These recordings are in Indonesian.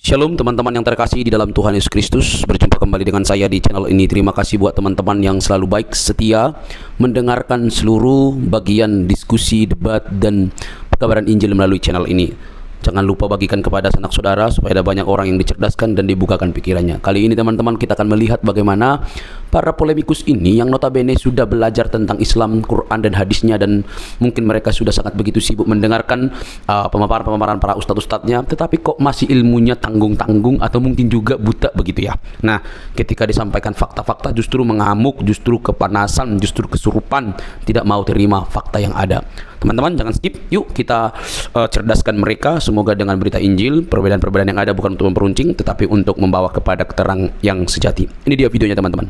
Shalom teman-teman yang terkasih di dalam Tuhan Yesus Kristus. Berjumpa kembali dengan saya di channel ini. Terima kasih buat teman-teman yang selalu baik setia mendengarkan seluruh bagian diskusi, debat, dan pekabaran Injil melalui channel ini. Jangan lupa bagikan kepada sanak saudara supaya ada banyak orang yang dicerdaskan dan dibukakan pikirannya. Kali ini teman-teman kita akan melihat bagaimana para polemikus ini yang notabene sudah belajar tentang Islam, Quran dan hadisnya, dan mungkin mereka sudah sangat begitu sibuk mendengarkan pemaparan-pemaparan para ustadz-ustadznya, tetapi kok masih ilmunya tanggung-tanggung atau mungkin juga buta begitu ya. Nah, ketika disampaikan fakta-fakta justru mengamuk, justru kepanasan, justru kesurupan, tidak mau terima fakta yang ada. Teman-teman jangan skip, yuk kita cerdaskan mereka. Semoga dengan berita Injil, perbedaan-perbedaan yang ada bukan untuk memperuncing, tetapi untuk membawa kepada keterang yang sejati. Ini dia videonya teman-teman.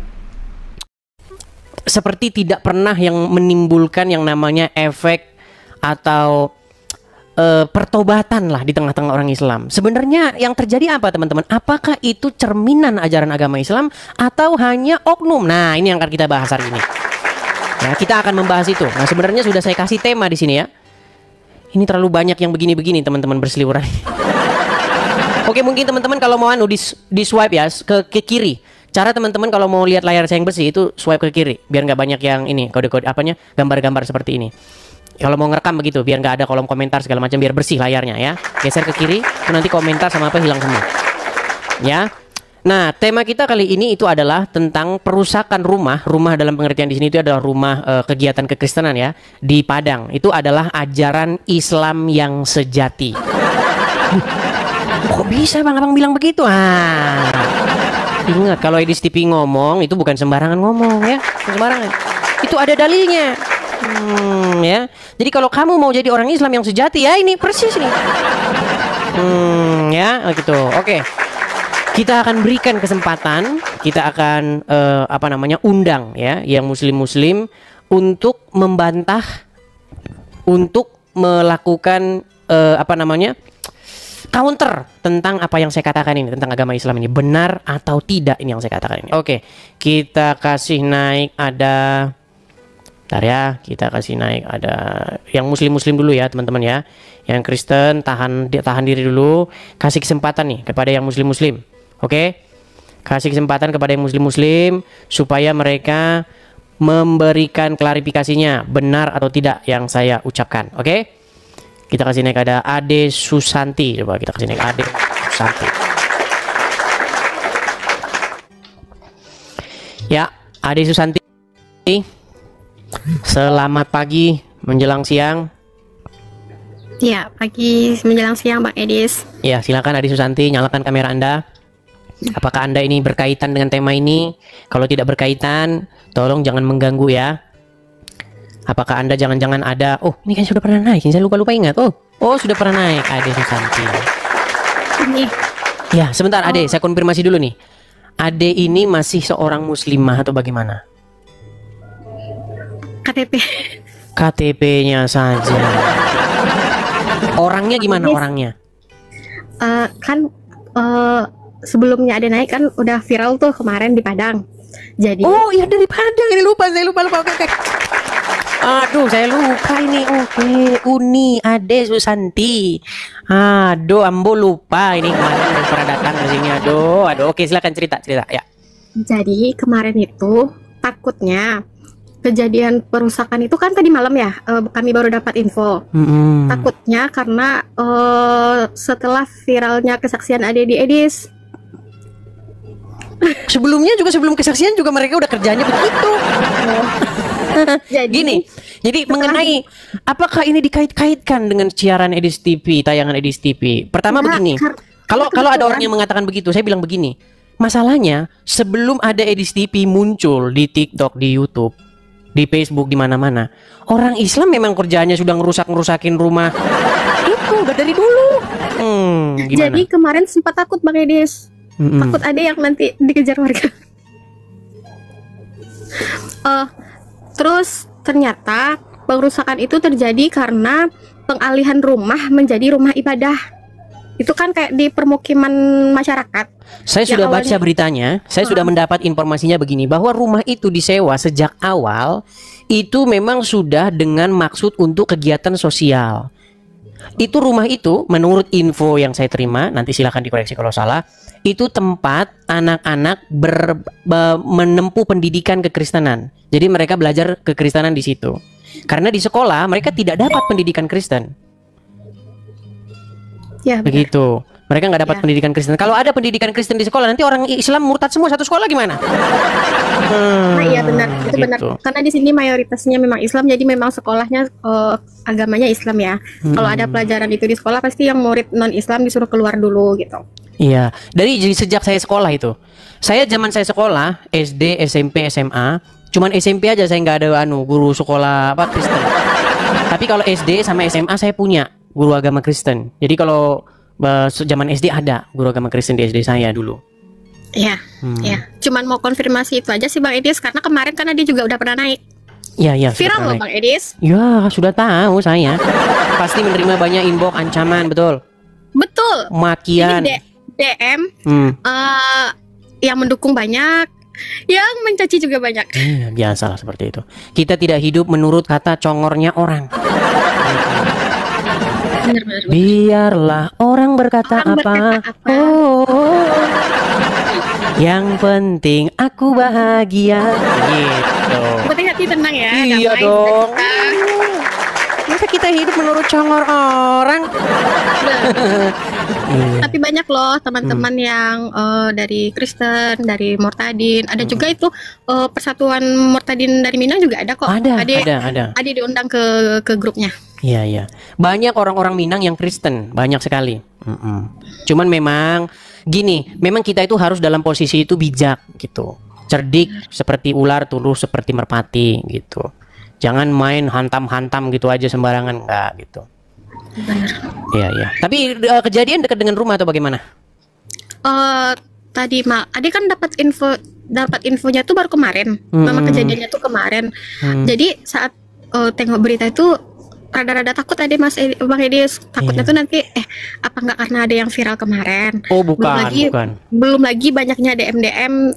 Seperti tidak pernah yang menimbulkan yang namanya efek atau pertobatan lah di tengah-tengah orang Islam. Sebenarnya yang terjadi apa teman-teman? Apakah itu cerminan ajaran agama Islam atau hanya oknum? Nah, ini yang akan kita bahas hari ini. Nah, kita akan membahas itu. Nah, sebenarnya sudah saya kasih tema di sini ya. Ini terlalu banyak yang begini-begini teman-teman berseliweran. Oke, mungkin teman-teman kalau mau di swipe ya ke kiri. Cara teman-teman kalau mau lihat layar saya yang bersih itu swipe ke kiri biar nggak banyak yang ini kode-kode apanya gambar-gambar seperti ini. Kalau mau ngerekam begitu biar nggak ada kolom komentar segala macam, biar bersih layarnya ya. Geser ke kiri, nanti komentar sama apa hilang semua. Ya. Nah, tema kita kali ini itu adalah tentang perusakan rumah. Rumah dalam pengertian di sini itu adalah rumah kegiatan kekristenan ya di Padang. Itu adalah ajaran Islam yang sejati. Kok bisa bang abang bilang begitu? Ingat kalau Edis TV ngomong itu bukan sembarangan ngomong ya, bukan sembarangan. Itu ada dalilnya. Ya. Jadi kalau kamu mau jadi orang Islam yang sejati ya ini persis nih. Ya, gitu. Oke. Kita akan berikan kesempatan, kita akan undang ya yang muslim-muslim untuk membantah, untuk melakukan counter tentang apa yang saya katakan ini tentang agama Islam ini, benar atau tidak ini yang saya katakan ini. Oke, kita kasih naik ada, bentar ya, kita kasih naik ada yang muslim-muslim dulu ya teman-teman ya. Yang Kristen tahan diri dulu, kasih kesempatan nih kepada yang muslim-muslim. Oke, kasih kesempatan kepada yang muslim-muslim supaya mereka memberikan klarifikasinya benar atau tidak yang saya ucapkan. Oke, kita kasih naik ada Ade Susanti. Coba kita kasih naik Ade Susanti. Ya, Ade Susanti. Selamat pagi menjelang siang. Ya, pagi menjelang siang Bang Edis. Ya, silakan Ade Susanti, nyalakan kamera Anda. Apakah Anda ini berkaitan dengan tema ini? Kalau tidak berkaitan, tolong jangan mengganggu ya. Apakah Anda jangan-jangan ada? Oh, ini kan sudah pernah naik. Saya lupa ingat. Oh, sudah pernah naik Ade Susanti. Ini. Ya, sebentar Ade, saya konfirmasi dulu nih. Ade ini masih seorang muslimah atau bagaimana? KTP. KTP-nya saja. Orangnya gimana orangnya? Sebelumnya ada naik kan udah viral tuh kemarin di Padang. Jadi oh iya dari Padang, ini saya lupa. Oke. Aduh, saya lupa ini. Oke, Uni Ade Susanti. Aduh, ambo lupa ini kemarin pernah datang ke sini. Aduh. Oke, silakan cerita ya. Jadi kemarin itu takutnya kejadian perusakan itu kan tadi malam ya, kami baru dapat info. Takutnya karena setelah viralnya kesaksian Ade di Edis. Sebelumnya juga sebelum kesaksian juga mereka udah kerjanya begitu. Jadi mengenai apakah ini dikait-kaitkan dengan siaran Edis TV, tayangan Edis TV. Pertama begini, kalau ada orang yang mengatakan begitu, saya bilang begini. Masalahnya sebelum ada Edis TV muncul di TikTok, di YouTube, di Facebook, di mana-mana, orang Islam memang kerjanya sudah ngerusakin rumah. Itu udah dari dulu. Gimana? Jadi kemarin sempat takut Bang Edis. Takut ada yang nanti dikejar warga. Terus ternyata pengerusakan itu terjadi karena pengalihan rumah menjadi rumah ibadah. Itu kan kayak di permukiman masyarakat. Saya sudah baca beritanya, saya sudah mendapat informasinya begini, bahwa rumah itu disewa sejak awal itu memang sudah dengan maksud untuk kegiatan sosial. Itu rumah itu menurut info yang saya terima, nanti silahkan dikoreksi kalau salah, itu tempat anak-anak menempuh pendidikan kekristenan. Jadi mereka belajar kekristenan di situ. Karena di sekolah mereka tidak dapat pendidikan Kristen. Ya, benar. Begitu. Mereka nggak dapat pendidikan Kristen. Kalau ada pendidikan Kristen di sekolah, nanti orang Islam murtad semua satu sekolah gimana? Nah, iya benar, itu gitu. benar. Karena di sini mayoritasnya memang Islam, jadi memang sekolahnya agamanya Islam ya. Kalau ada pelajaran itu di sekolah, pasti yang murid non Islam disuruh keluar dulu gitu. Iya, jadi sejak saya sekolah itu, zaman saya sekolah SD, SMP, SMA, cuman SMP aja saya nggak ada guru sekolah apa Kristen. Tapi kalau SD sama SMA saya punya guru agama Kristen. Jadi kalau zaman SD ada guru agama Kristen di SD saya dulu. Iya, ya. Cuman mau konfirmasi itu aja sih Bang Edis, karena kemarin kan dia juga udah pernah naik. Iya. Viral loh Bang Edis. Ya, sudah tahu saya. Pasti menerima banyak inbox ancaman, betul. Betul. Makian. Ini DM yang mendukung banyak, yang mencaci juga banyak. Biasalah seperti itu. Kita tidak hidup menurut kata congornya orang. Bener. Biarlah orang berkata apa. Oh, yang penting aku bahagia. Gitu. Penting hati tenang ya. Iya damai, dong. kita. Masa kita hidup menurut congor orang? Tapi banyak loh teman-teman yang dari Kristen, dari Murtadin. Ada juga itu persatuan Murtadin dari Minang juga ada kok. Ada. Ada diundang ke grupnya. Iya. Banyak orang-orang Minang yang Kristen, banyak sekali. Cuman memang gini, memang kita itu harus dalam posisi itu bijak gitu. Cerdik seperti ular, tulus seperti merpati gitu. Jangan main hantam-hantam gitu aja sembarangan, enggak gitu. Benar. Iya. Tapi kejadian dekat dengan rumah atau bagaimana? Tadi Ade kan dapat infonya tuh baru kemarin. Memang kejadiannya tuh kemarin. Jadi saat tengok berita itu rada-rada takut ada Bang Edis, takutnya tuh nanti apa nggak karena ada yang viral kemarin. Oh bukan. Belum lagi banyaknya DM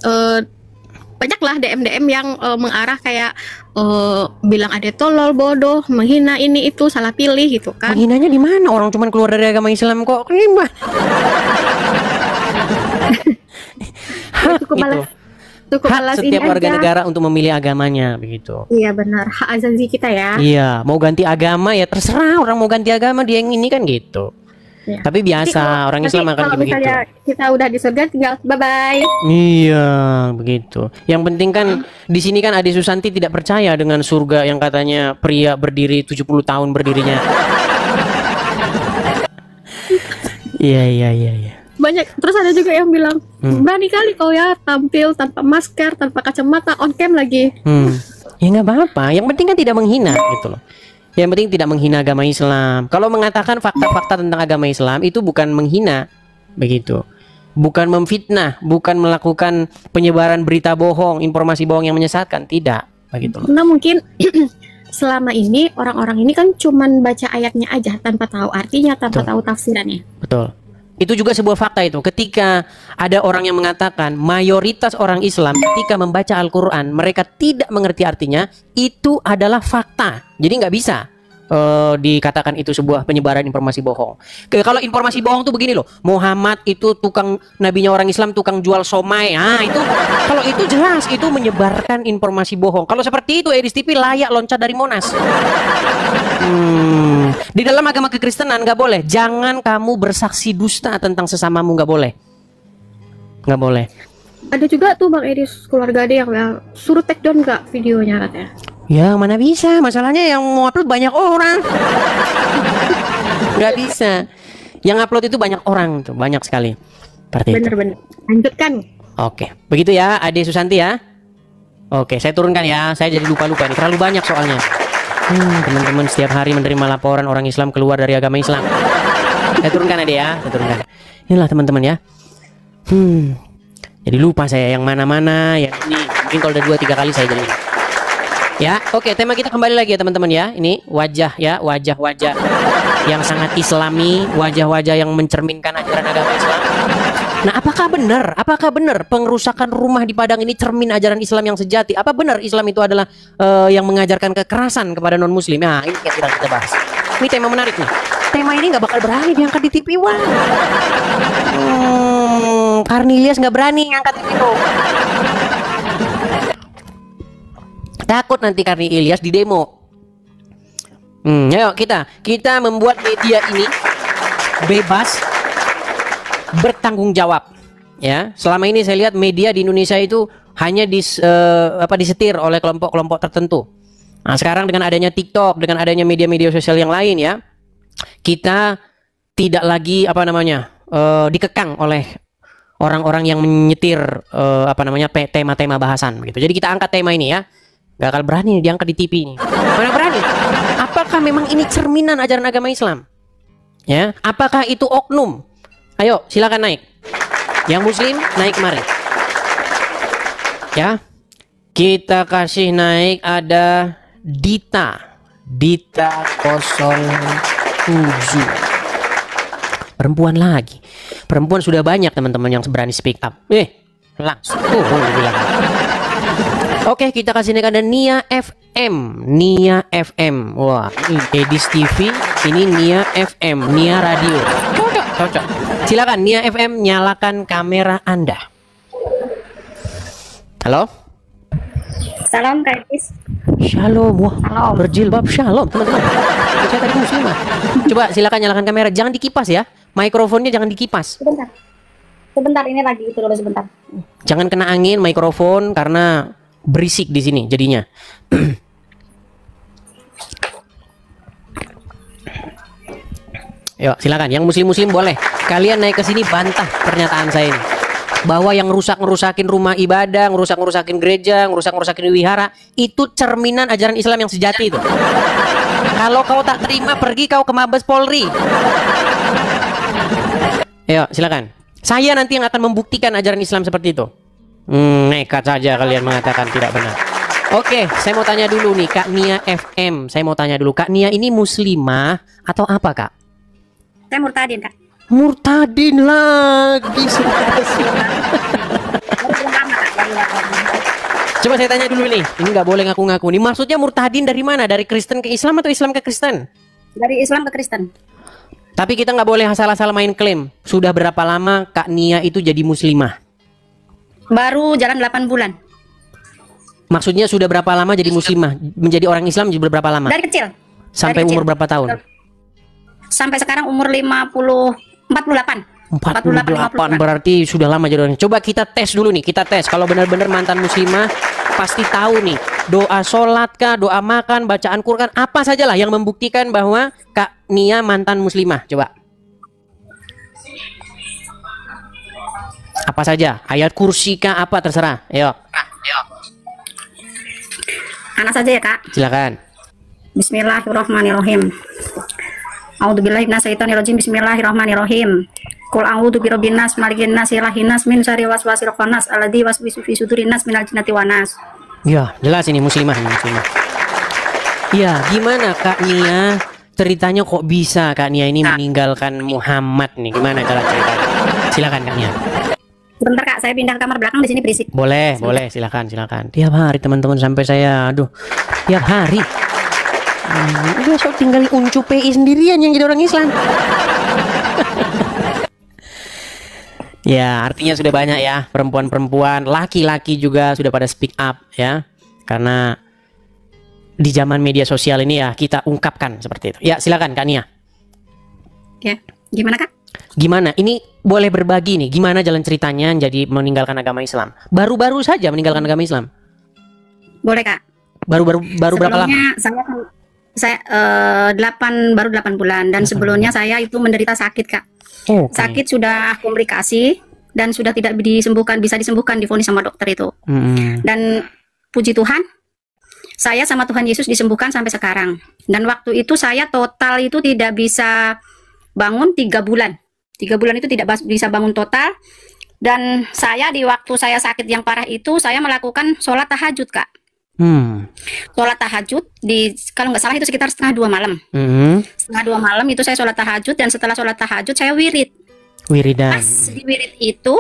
banyaklah DM yang mengarah kayak bilang ada tolol, bodoh, menghina ini itu, salah pilih gitu kan. Menghinanya di mana? Orang cuma keluar dari agama Islam kok. Cukup hak setiap warga negara untuk memilih agamanya begitu. Iya benar, hak azazi kita ya. Iya, mau ganti agama ya terserah, orang mau ganti agama dia yang ini kan gitu. Ya. Tapi biasa orang Islam akan begitu. Misalnya kita udah di surga tinggal bye bye. Iya, begitu. Yang penting kan di sini kan Ade Susanti tidak percaya dengan surga yang katanya pria berdiri 70 tahun berdirinya. Iya. Banyak. Terus ada juga yang bilang berani kali kau ya tampil tanpa masker, tanpa kacamata, on cam lagi. Ya nggak apa-apa. Yang penting kan tidak menghina gitu loh. Yang penting tidak menghina agama Islam. Kalau mengatakan fakta-fakta tentang agama Islam itu bukan menghina, begitu. Bukan memfitnah, bukan melakukan penyebaran berita bohong, informasi bohong yang menyesatkan, tidak, begitu loh. Nah mungkin selama ini orang-orang ini kan cuman baca ayatnya aja tanpa tahu artinya, tanpa tahu tafsirannya. Betul. Itu juga sebuah fakta itu. Ketika ada orang yang mengatakan mayoritas orang Islam ketika membaca Al-Quran mereka tidak mengerti artinya, itu adalah fakta. Jadi nggak bisa dikatakan itu sebuah penyebaran informasi bohong. Kalau informasi bohong tuh begini loh, Muhammad itu tukang, nabinya orang Islam tukang jual somai. Itu kalau itu jelas itu menyebarkan informasi bohong. Kalau seperti itu Edis TV layak loncat dari Monas. Di dalam agama kekristenan nggak boleh. Jangan kamu bersaksi dusta tentang sesamamu, nggak boleh. Nggak boleh. Ada juga tuh Bang Edis keluarga dia yang suruh take down nggak videonya katanya. Ya mana bisa, masalahnya yang mau upload banyak orang. Nggak bisa. Yang upload itu banyak orang tuh, banyak sekali. Bener-bener. Lanjutkan. Oke, begitu ya Ade Susanti ya. Oke, saya turunkan ya. Saya jadi lupa-lupa ini, terlalu banyak soalnya. Teman-teman setiap hari menerima laporan orang Islam keluar dari agama Islam. Saya turunkan Ade ya, saya turunkan. Inilah teman-teman ya. Jadi lupa saya yang mana-mana, yang ini. Mungkin kalau udah 2-3 kali saya jadi. Ya, oke, tema kita kembali lagi ya teman-teman ya. Ini wajah ya, wajah-wajah yang sangat Islami, wajah-wajah yang mencerminkan ajaran agama Islam. Nah, apakah benar pengerusakan rumah di Padang ini cermin ajaran Islam yang sejati? Apa benar Islam itu adalah yang mengajarkan kekerasan kepada non-muslim? Nah, ini yang kita bahas. Ini tema menarik nih. Tema ini nggak bakal berani diangkat di TV. Wah. Karnilias nggak berani ngangkat itu. Takut nanti Karnilias di demo. Ayo kita membuat media ini bebas bertanggung jawab. Ya, selama ini saya lihat media di Indonesia itu hanya disetir oleh kelompok-kelompok tertentu. Nah, sekarang dengan adanya TikTok, dengan adanya media-media sosial yang lain ya, kita tidak lagi dikekang oleh orang-orang yang menyetir tema-tema bahasan gitu. Jadi kita angkat tema ini ya. Gak akan berani diangkat di TV ini. Mana berani? Apakah memang ini cerminan ajaran agama Islam? Ya, apakah itu oknum? Ayo, silakan naik. Yang muslim naik kemari. Ya. Kita kasih naik ada Dita 07. Perempuan lagi. Perempuan sudah banyak teman-teman yang berani speak up. Langsung dibilang. Oke, kita kasih naik ada Nia FM. Nia FM. Wah, ini Edis TV, ini Nia FM, Nia Radio. Cocok. Silakan Nia FM, nyalakan kamera Anda. Halo? Salam Kak Edis. Shalom. Wah, berjilbab shalom, teman-teman. Saya tadi muslimah. Coba silakan nyalakan kamera, jangan dikipas ya. Mikrofonnya jangan dikipas. Sebentar, ini lagi itu dulu sebentar. Jangan kena angin mikrofon karena berisik di sini jadinya. Yuk, silakan. Yang muslim-muslim boleh. Kalian naik ke sini bantah pernyataan saya ini. Bahwa yang ngerusakin rumah ibadah, ngerusakin gereja, ngerusakin wihara, itu cerminan ajaran Islam yang sejati itu. Kalau kau tak terima, pergi kau ke Mabes Polri. Ayo, silakan. Saya nanti yang akan membuktikan ajaran Islam seperti itu. Nekat saja kalian mengatakan tidak benar. Oke, saya mau tanya dulu nih Kak Nia FM. Saya mau tanya dulu, Kak Nia ini muslimah atau apa Kak? Saya murtadin Kak. Murtadin lagi. Coba saya tanya dulu nih. Ini nggak boleh ngaku-ngaku. Nih maksudnya murtadin dari mana? Dari Kristen ke Islam atau Islam ke Kristen? Dari Islam ke Kristen. Tapi kita nggak boleh asal-asal main klaim. Sudah berapa lama Kak Nia itu jadi muslimah? Baru jalan 8 bulan. Maksudnya sudah berapa lama jadi muslimah? Menjadi orang Islam juga berapa lama? Dari kecil. Sampai umur berapa tahun? Sampai sekarang umur 48. 48 berarti sudah lama jadi orang. Coba kita tes dulu nih, kita tes. Kalau benar-benar mantan muslimah pasti tahu nih. Doa sholat kah, doa makan, bacaan Quran, apa sajalah yang membuktikan bahwa Kak Nia mantan muslimah. Coba. Apa saja? Ayat kursi kah, apa terserah. Ayo. Anak saja ya Kak. Silakan. Bismillahirrahmanirrahim. A'udzubillahi minasyaitonirrajim. Bismillahirrahmanirrahim. Qul a'udzu birabbin nas, malikin nas, ilahin nas, min syarri waswasil khannas, alladzi waswisu fi sudurin nas minal jinnati wan nas. Ya, jelas ini muslimah, Ya, gimana Kak Nia? Ceritanya kok bisa Kak Nia ini meninggalkan Muhammad nih? Gimana cara ceritanya? Silakan Kak Nia. Sebentar Kak, saya pindah ke kamar belakang, di sini berisik. Boleh, silakan. Tiap hari teman-teman sampai saya, tiap hari. Besok tinggal uncu PI sendirian yang jadi orang Islam. Ya, artinya sudah banyak ya perempuan-perempuan, laki-laki juga sudah pada speak up ya. Karena di zaman media sosial ini ya kita ungkapkan seperti itu. Ya, silakan Kak Nia. Ya, gimana Kak? Gimana? Ini boleh berbagi nih, gimana jalan ceritanya jadi meninggalkan agama Islam? Baru-baru saja meninggalkan agama Islam. Boleh Kak. Baru berapa lama? Saya 8 bulan dan sebelumnya saya itu menderita sakit Kak. Sakit sudah komplikasi dan sudah tidak bisa disembuhkan, divonis sama dokter itu. Dan puji Tuhan, saya sama Tuhan Yesus disembuhkan sampai sekarang. Dan waktu itu saya total itu tidak bisa bangun 3 bulan. 3 bulan itu tidak bisa bangun total. Dan saya di waktu saya sakit yang parah itu saya melakukan sholat tahajud Kak. Sholat tahajud kalau nggak salah itu sekitar 1:30 malam. 1:30 malam itu saya sholat tahajud, dan setelah sholat tahajud saya wiridan. Pas di wirid itu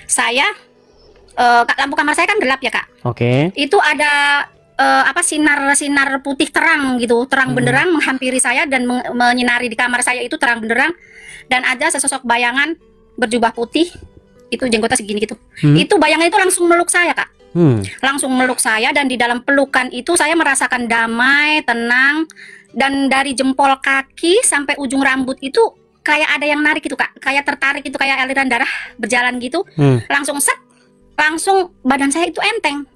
saya lampu kamar saya kan gelap ya Kak. Oke. Itu ada sinar putih terang gitu, terang benderang menghampiri saya dan menyinari di kamar saya itu terang benderang, dan ada sesosok bayangan berjubah putih, itu jenggotnya segini gitu. Itu bayangan itu langsung meluk saya, Kak. Langsung meluk saya, dan di dalam pelukan itu saya merasakan damai, tenang, dan dari jempol kaki sampai ujung rambut itu kayak ada yang narik gitu, Kak. Kayak tertarik itu, kayak aliran darah berjalan gitu. Langsung set, langsung badan saya itu enteng.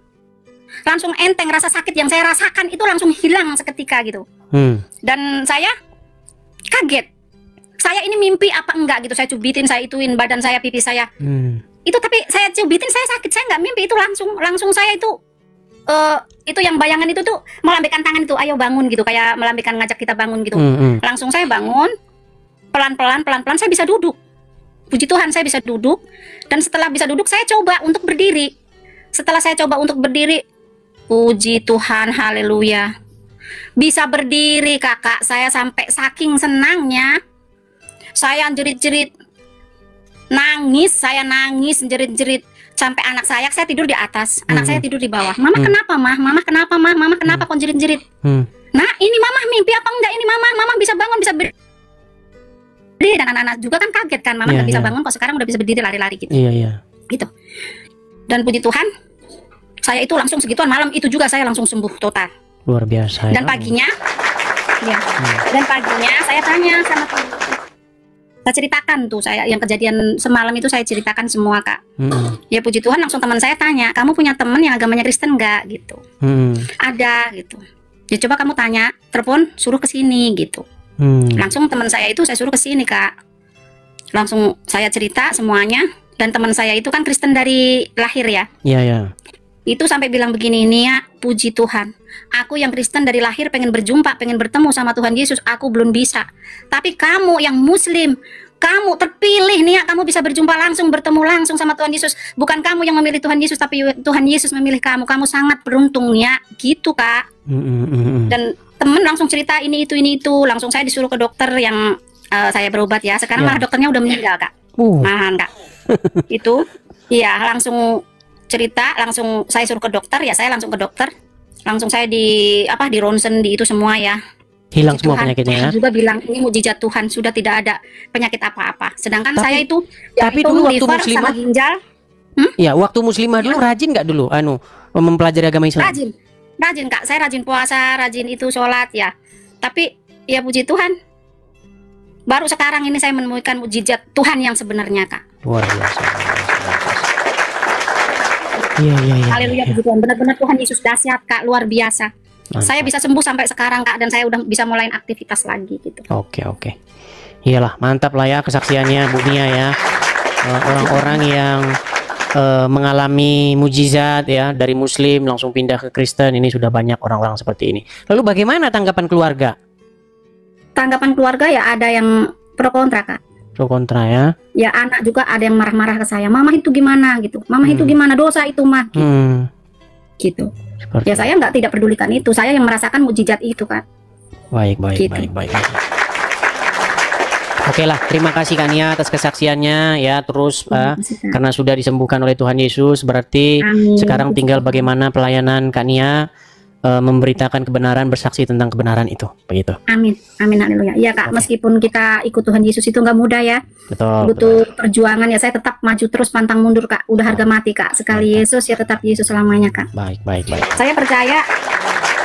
Langsung enteng, rasa sakit yang saya rasakan itu langsung hilang seketika gitu. Dan saya kaget. Saya ini mimpi apa enggak gitu. Saya cubitin, saya ituin badan saya, pipi saya. Itu tapi saya cubitin, saya sakit, saya nggak mimpi itu, langsung saya itu yang bayangan itu tuh melambaikan tangan itu, ayo bangun gitu, kayak melambaikan, ngajak kita bangun gitu. Langsung saya bangun, pelan-pelan saya bisa duduk. Puji Tuhan saya bisa duduk, dan setelah bisa duduk saya coba untuk berdiri. Setelah saya coba untuk berdiri, puji Tuhan, haleluya, bisa berdiri, Kakak. Saya sampai saking senangnya, saya jerit-jerit, saya nangis jerit-jerit, sampai anak saya tidur di atas, anak saya tidur di bawah. Mama kenapa, Mah? Mama kenapa, Mah? Mama kenapa kok jerit-jerit? Nah, ini Mama mimpi apa enggak ini, Mama bisa bangun, bisa berdiri. Dan anak-anak juga kan kaget kan, Mama nggak bisa bangun kok sekarang udah bisa berdiri, lari-lari gitu. Gitu. Dan puji Tuhan, saya itu langsung segituan malam itu juga saya langsung sembuh total. Luar biasa. Dan paginya, dan paginya saya tanya sama Tuhan. Saya ceritakan tuh, saya yang kejadian semalam itu saya ceritakan semua, Kak. Ya puji Tuhan, langsung teman saya tanya, kamu punya teman yang agamanya Kristen nggak gitu? Ada gitu. Ya coba kamu tanya, telepon, suruh ke sini gitu. Langsung teman saya itu saya suruh ke sini, Kak. Langsung saya cerita semuanya, dan teman saya itu kan Kristen dari lahir ya. Iya. Itu sampai bilang begini, Nia, puji Tuhan, aku yang Kristen dari lahir pengen berjumpa, pengen bertemu sama Tuhan Yesus, aku belum bisa. Tapi kamu yang Muslim, kamu terpilih, Nia, kamu bisa berjumpa langsung, bertemu langsung sama Tuhan Yesus. Bukan kamu yang memilih Tuhan Yesus, tapi Tuhan Yesus memilih kamu. Kamu sangat beruntung, Nia, gitu, Kak. Dan temen langsung cerita ini itu. Langsung saya disuruh ke dokter yang saya berobat ya. Sekarang malah dokternya udah meninggal, Kak. Malahan, Kak. Itu, iya, langsung cerita, langsung saya suruh ke dokter ya, saya langsung ke dokter, langsung saya di ronsen, di itu semua ya, hilang semua penyakitnya ya. Juga bilang ini mukjizat Tuhan, sudah tidak ada penyakit apa-apa. Sedangkan saya itu tapi dulu waktu muslimah sama ginjal, ya waktu muslimah dulu rajin nggak dulu mempelajari agama Islam? Rajin, Kak, saya rajin puasa, rajin itu sholat ya. Tapi ya puji Tuhan, baru sekarang ini saya menemukan mukjizat Tuhan yang sebenarnya, Kak. Luar biasa. Iya. Haleluya, puji Tuhan. Benar-benar Tuhan Yesus dahsyat, Kak, luar biasa. Mantap. Saya bisa sembuh sampai sekarang, Kak, dan saya udah bisa mulai aktivitas lagi gitu. Oke. Iyalah, mantap lah ya kesaksiannya Bu Nia ya. Orang-orang yang mengalami mujizat ya, dari Muslim langsung pindah ke Kristen, ini sudah banyak orang-orang seperti ini. Lalu bagaimana tanggapan keluarga? Tanggapan keluarga ya ada yang pro kontra, Kak. Pro kontra ya. Ya anak juga ada yang marah-marah ke saya. Mama itu gimana gitu. Mama itu gimana, dosa itu mah gitu. Gitu. Seperti ya saya tidak pedulikan itu. Saya yang merasakan mukjizat itu, Kak. Baik. Oke lah, terima kasih Kak Nia atas kesaksiannya ya. Terus karena sudah disembuhkan oleh Tuhan Yesus, berarti sekarang tinggal bagaimana pelayanan Kak Nia memberitakan kebenaran, bersaksi tentang kebenaran itu, begitu. Amin, haleluya. Iya, Kak, meskipun kita ikut Tuhan Yesus itu nggak mudah ya. Butuh perjuangan ya. Saya tetap maju terus, pantang mundur, Kak. Udah harga mati, Kak. Sekali Yesus ya tetap Yesus selamanya, Kak. Baik. Saya percaya,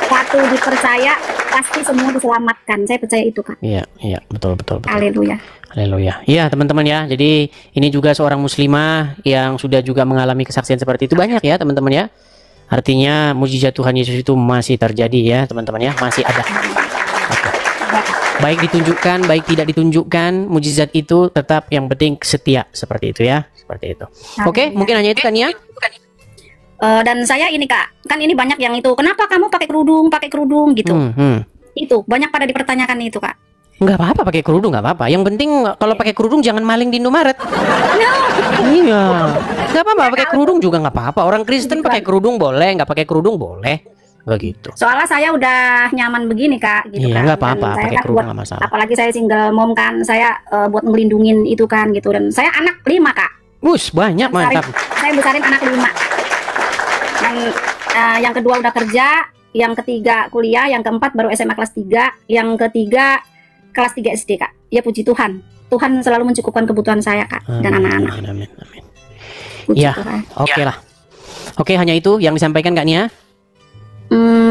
waktu dipercaya pasti semua diselamatkan. Saya percaya itu, Kak. Iya, betul. Haleluya. Iya, teman-teman ya. Jadi ini juga seorang muslimah yang sudah juga mengalami kesaksian seperti itu, banyak ya, teman-teman ya. Artinya mujizat Tuhan Yesus itu masih terjadi ya, teman-teman ya, masih ada. Baik ditunjukkan, baik tidak ditunjukkan, mujizat itu tetap yang penting setia, seperti itu ya, seperti itu. Oke, mungkin hanya itu kan ya. Dan saya ini, Kak, kan ini banyak yang itu, kenapa kamu pakai kerudung gitu. Itu banyak pada dipertanyakan itu, Kak. Nggak apa-apa pakai kerudung, nggak apa-apa. Yang penting kalau pakai kerudung jangan maling di Indomaret. Iya, nggak apa-apa pakai kerudung juga nggak apa-apa. Orang Kristen pakai kerudung boleh, nggak pakai kerudung boleh, begitu. Soalnya saya udah nyaman begini, Kak. Gitu, iya, kan. Nggak apa-apa pakai kerudung nggak masalah. Apalagi saya single mom kan, saya buat ngelindungin itu kan gitu. Dan saya anak 5, Kak. Banyak, mantap. Saya besarin anak 5. Dan yang kedua udah kerja. yang ketiga kuliah, yang keempat baru SMA kelas 3, yang ketiga kelas 3 SD, Kak. Ya puji Tuhan. Tuhan selalu mencukupkan kebutuhan saya, Kak, dan anak-anak. Amin. Ya, oke lah. Oke, hanya itu yang disampaikan Kak Nia.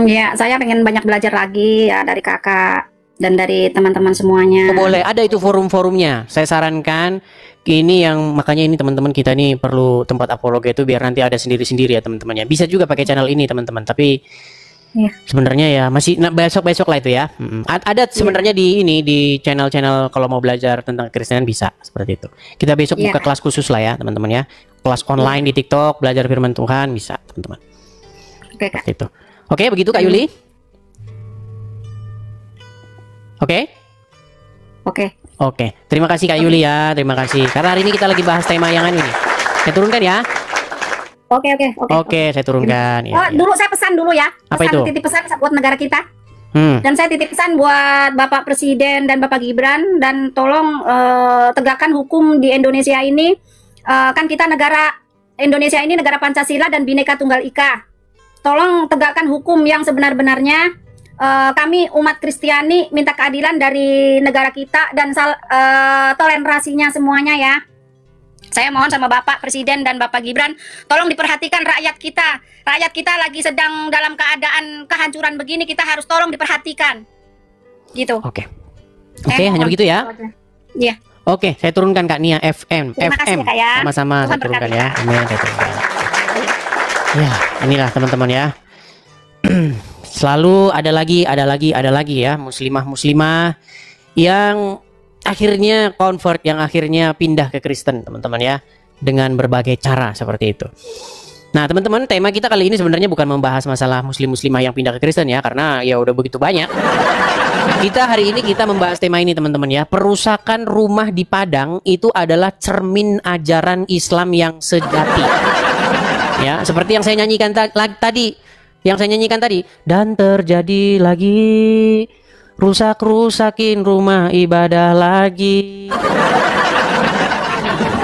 Ya, saya pengen banyak belajar lagi ya dari kakak dan dari teman-teman semuanya. Boleh, ada itu forum-forumnya. Saya sarankan ini yang makanya ini teman-teman kita nih perlu tempat apologi itu biar nanti ada sendiri-sendiri ya teman-temannya. Bisa juga pakai channel ini teman-teman, tapi sebenarnya ya masih besok-besok lah itu ya. Ada sebenarnya di ini di channel-channel kalau mau belajar tentang Kristenan bisa seperti itu. Kita besok buka kelas khusus lah ya teman-teman ya. Kelas online di TikTok belajar firman Tuhan bisa teman-teman. Oke, Kak. Itu. Oke, begitu Kak Yuli? Oke? Oke. Terima kasih Kak Yuli ya. Terima kasih. Karena hari ini kita lagi bahas tema yang ini. Saya turunkan ya. Oke, saya turunkan. Ya, dulu saya pesan dulu ya. Apa itu? Titip pesan buat negara kita. Dan saya titip pesan buat Bapak Presiden dan Bapak Gibran, dan tolong tegakkan hukum di Indonesia ini. Kan kita Indonesia ini negara Pancasila dan Bhinneka Tunggal Ika. Tolong tegakkan hukum yang sebenar-benarnya. Kami umat Kristiani minta keadilan dari negara kita dan toleransinya semuanya ya. Saya mohon sama Bapak Presiden dan Bapak Gibran, tolong diperhatikan rakyat kita. Rakyat kita lagi sedang dalam keadaan kehancuran begini, kita harus tolong diperhatikan. Gitu. Oke, hanya begitu ya. Iya. Oke, saya turunkan Kak Nia FM. Terima kasih, Kak, ya. Sama-sama saya turunkan ya. Amin, saya turunkan. Ya, inilah teman-teman ya. Selalu ada lagi ya muslimah yang akhirnya convert, yang akhirnya pindah ke Kristen teman-teman ya, dengan berbagai cara seperti itu. Nah teman-teman, tema kita kali ini sebenarnya bukan membahas masalah muslimah yang pindah ke Kristen ya, karena ya udah begitu banyak. Hari ini kita membahas tema ini teman-teman ya. Perusakan rumah di Padang itu adalah cermin ajaran Islam yang sejati. Ya, seperti yang saya nyanyikan tadi. Dan terjadi lagi, rusakin rumah ibadah lagi,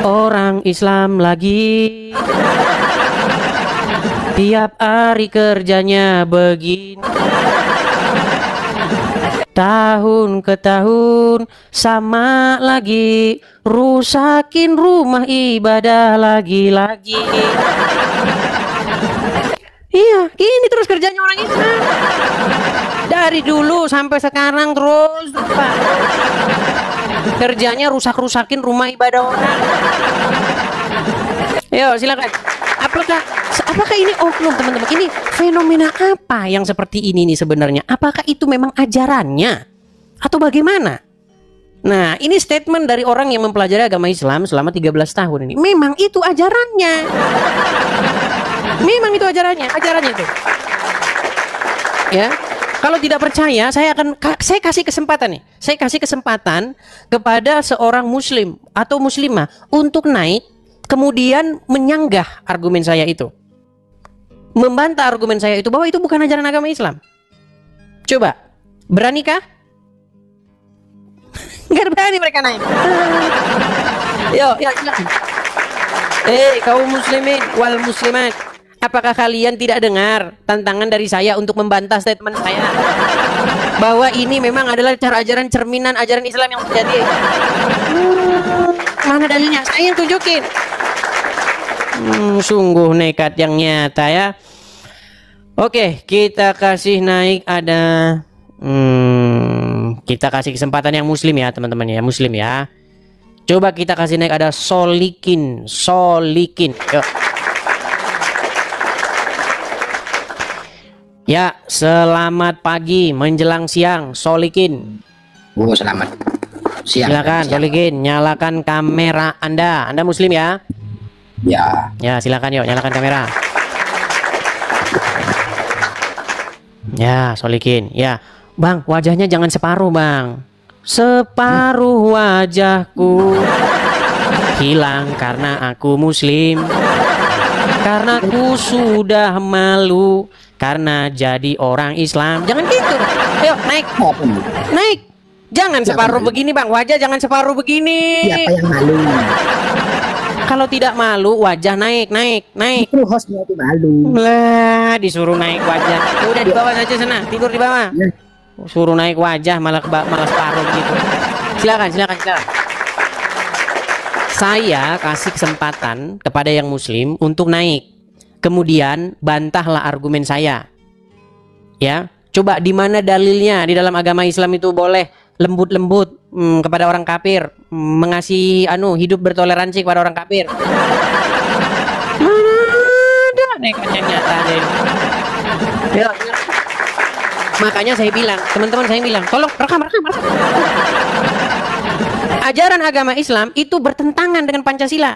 orang Islam lagi, tiap hari kerjanya begini, tahun ke tahun sama lagi, rusakin rumah ibadah lagi-lagi. Iya, ini terus kerjanya orang Islam. Dari dulu sampai sekarang terus Pak. Kerjanya rusakin rumah ibadah orang. Yo, silakan. Apakah ini oknum teman-teman? Ini fenomena apa yang seperti ini nih sebenarnya? Apakah itu memang ajarannya atau bagaimana? Nah, ini statement dari orang yang mempelajari agama Islam selama 13 tahun ini. Memang itu ajarannya. Memang itu ajarannya itu. Ya. Kalau tidak percaya, saya kasih kesempatan nih. Saya kasih kesempatan kepada seorang muslim atau muslimah untuk naik kemudian menyanggah argumen saya itu. Membantah argumen saya itu bahwa itu bukan ajaran agama Islam. Coba, beranikah? Enggak berani mereka naik. Yo, silakan. Kaum muslimin wal muslimat, apakah kalian tidak dengar tantangan dari saya untuk membantah statement saya bahwa ini memang adalah cara ajaran cerminan ajaran Islam yang terjadi? Mana dalilnya? Saya yang tunjukin. Sungguh nekat yang nyata ya. Oke, kita kasih naik ada kita kasih kesempatan yang muslim ya teman-teman ya, muslim ya. Coba kita kasih naik ada Solikin. Yuk. Ya, selamat pagi menjelang siang Solikin. Selamat siang. Silakan Solikin, nyalakan kamera Anda. Anda muslim ya? Ya. Ya, silakan yuk nyalakan kamera. Ya, Solikin. Ya, Bang, wajahnya jangan separuh, Bang. Separuh wajahku hilang karena aku muslim. Karena aku sudah malu karena jadi orang Islam. Jangan gitu. Ayo, naik. Naik. Jangan separuh begini, Bang. Wajah jangan separuh begini. Siapa yang malu? Kalau tidak malu, wajah naik. Itu hostnya itu malu. Lah, disuruh naik wajah. Ya udah di bawah saja sana, tidur di bawah. Ya. Suruh naik wajah malah separuh gitu. Silakan. Saya kasih kesempatan kepada yang muslim untuk naik. Kemudian bantahlah argumen saya. Ya, coba di mana dalilnya di dalam agama Islam itu boleh lembut-lembut kepada orang kafir, mengasihi hidup bertoleransi kepada orang kafir. Mana ada nekatnya nyata deh. Ya. Makanya saya bilang, teman-teman saya bilang, tolong rekam. Ajaran agama Islam itu bertentangan dengan Pancasila.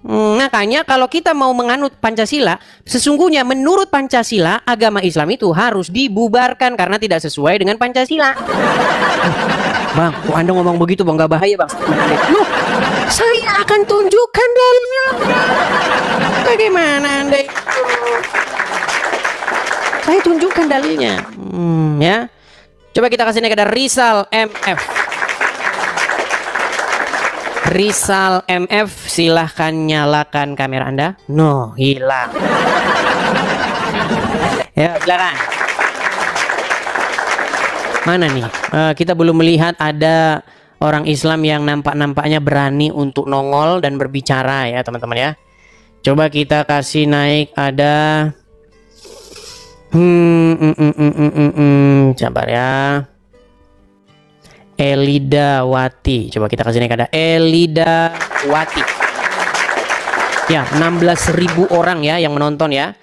Makanya kalau kita mau menganut Pancasila, sesungguhnya menurut Pancasila agama Islam itu harus dibubarkan karena tidak sesuai dengan Pancasila. Bang, kok Anda ngomong begitu bang, gak bahaya bang? Loh, saya akan tunjukkan dalilnya. Bagaimana Anda itu? Saya tunjukkan dalilnya. Ya, coba kita kasih naik ada Rizal MF. Rizal MF, silahkan nyalakan kamera Anda. No, hilang. Ya, silakan. Mana nih? Kita belum melihat ada orang Islam yang nampaknya berani untuk nongol dan berbicara ya teman-teman ya. Coba kita kasih naik ada. Sabar ya. Elida Wati. Coba kita kasih naik ada Elida Wati. Ya, 16.000 orang ya yang menonton ya.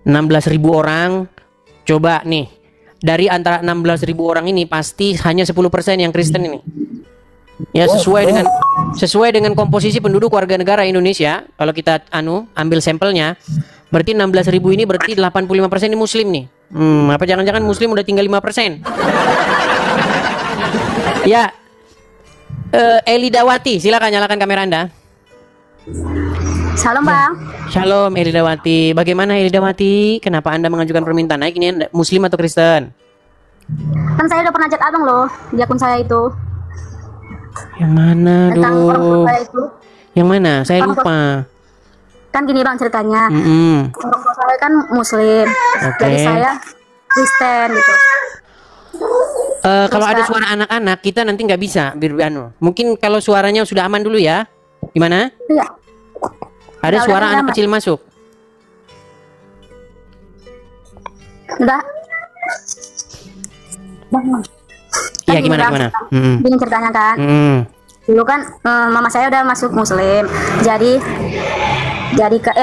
16.000 orang. Coba nih, dari antara 16.000 orang ini pasti hanya 10% yang Kristen ini. Ya, sesuai dengan komposisi penduduk warga negara Indonesia. Kalau kita ambil sampelnya, berarti 16.000 ini berarti 85% ini muslim nih. Apa jangan-jangan muslim udah tinggal 5%? Ya, Elidawati, silakan nyalakan kamera Anda. Shalom bang. Shalom Elidawati. Bagaimana Elidawati? Kenapa Anda mengajukan permintaan naik ini? Muslim atau Kristen? Kan saya udah pernah chat abang loh di akun saya itu. Yang mana tentang orang tua dulu? saya itu. Yang mana? Saya lupa. Kan gini bang ceritanya. Orang tua saya kan Muslim, jadi saya Kristen gitu. Kalau ada suara anak-anak kita nanti nggak bisa mungkin kalau suaranya sudah aman dulu ya. Gimana? Iya. Ada suara anak kecil masuk. Udah. Iya gimana? Gini ceritanya kan. Dulu kan mama saya udah masuk Muslim, jadi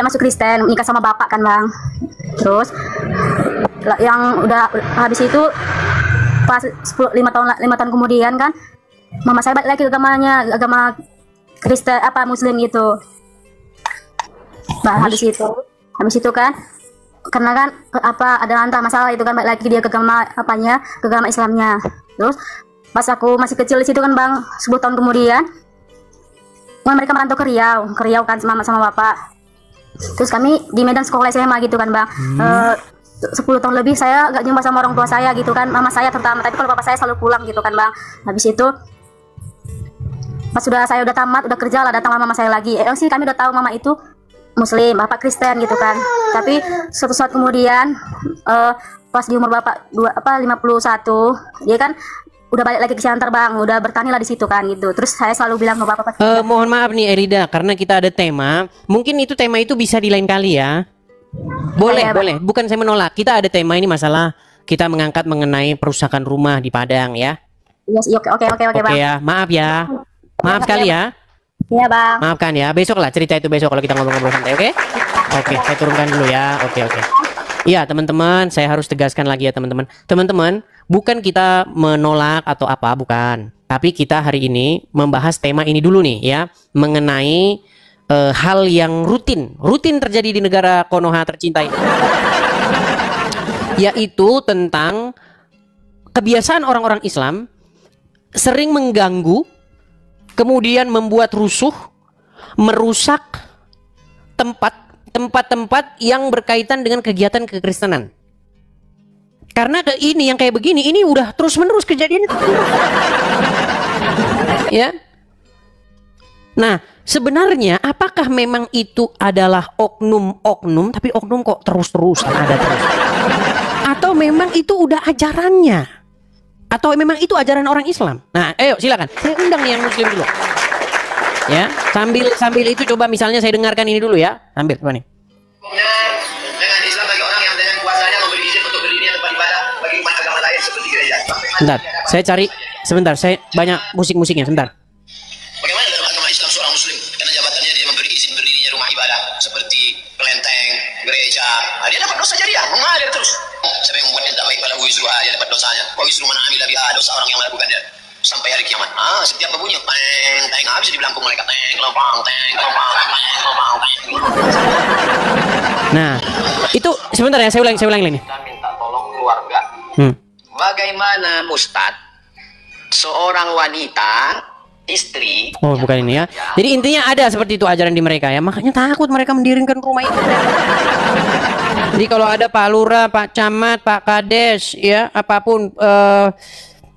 masuk Kristen, nikah sama bapak kan bang. Terus yang udah habis itu pas 5 tahun kemudian kan mama saya balik lagi ke agama Kristen Muslim gitu. Habis itu kan karena kan ada antara masalah itu kan balik lagi dia ke agama ke agama Islamnya. Terus pas aku masih kecil di situ kan bang, 10 tahun kemudian mereka merantau ke Riau kan sama bapak. Terus kami di Medan sekolah SMA gitu kan bang. 10 tahun lebih saya gak jumpa sama orang tua saya gitu kan, mama saya terutama, tapi kalau bapak saya selalu pulang gitu kan bang. Habis itu pas saya udah tamat, udah kerja lah, datang mama saya lagi. Sih kami udah tahu mama itu Muslim, bapak Kristen gitu kan. Tapi suatu saat kemudian pas di umur bapak 51, dia kan udah balik lagi ke Siantar bang, udah bertani lah di situ kan gitu. Terus saya selalu bilang ke bapak mohon maaf nih Elida, karena kita ada tema, mungkin tema itu bisa di lain kali ya. Boleh. Bukan saya menolak. Kita ada tema ini masalah kita mengangkat mengenai perusakan rumah di Padang ya. Yes, oke bang. Ya, maaf ya. Maaf sekali ya. Iya bang. Maafkan ya. Besok lah cerita itu besok kalau kita ngobrol-ngobrol santai, oke? Oke, saya turunkan dulu ya. Oke. Iya teman-teman, saya harus tegaskan lagi ya teman-teman. Teman-teman, bukan kita menolak atau apa, bukan. Tapi kita hari ini membahas tema ini dulu nih ya, mengenai hal yang rutin terjadi di negara Konoha tercinta ini, yaitu tentang kebiasaan orang-orang Islam sering mengganggu, kemudian membuat rusuh, merusak tempat-tempat yang berkaitan dengan kegiatan kekristenan. Karena ini yang kayak begini, ini udah terus-menerus kejadian. Ya. Nah, sebenarnya apakah memang itu adalah oknum-oknum, tapi oknum kok terus-terusan ada terus? Atau memang itu udah ajarannya? Atau memang itu ajaran orang Islam? Nah, ayo silakan. Saya undang nih yang muslim dulu. Ya, sambil itu coba misalnya saya dengarkan ini dulu ya. Sambil coba nih. Dengan Islam bagi orang yang dengan kuasanya memberi izin untuk berdiri tempat ibadah bagi umat agama lain seperti gereja. Sebentar, saya cari sebentar, saya banyak musik-musiknya sebentar. Bagaimana dalam agama Islam seorang muslim karena jabatannya dia memberi izin berdirinya rumah ibadah seperti kelenteng, gereja. Nah, dia dapat dosa jariah, mengalir terus. Siapa yang membuat yang tak baik pada wisruha, dia dapat dosanya. Wa wisru man amila biha, dosa orang yang melakukannya sampai hari kiamat. Setiap berbunyi teng habis di belangkung malaikat teng lompang. Nah, itu sebentar ya, saya ulang ini. Kita minta tolong keluarga. Bagaimana Ustadz seorang wanita istri? Oh, bukan ini ya. Jadi intinya ada seperti itu ajaran di mereka ya. Makanya takut mereka mendirikan rumah ibadah. Jadi kalau ada Pak Lurah, Pak Camat, Pak Kades, ya apapun,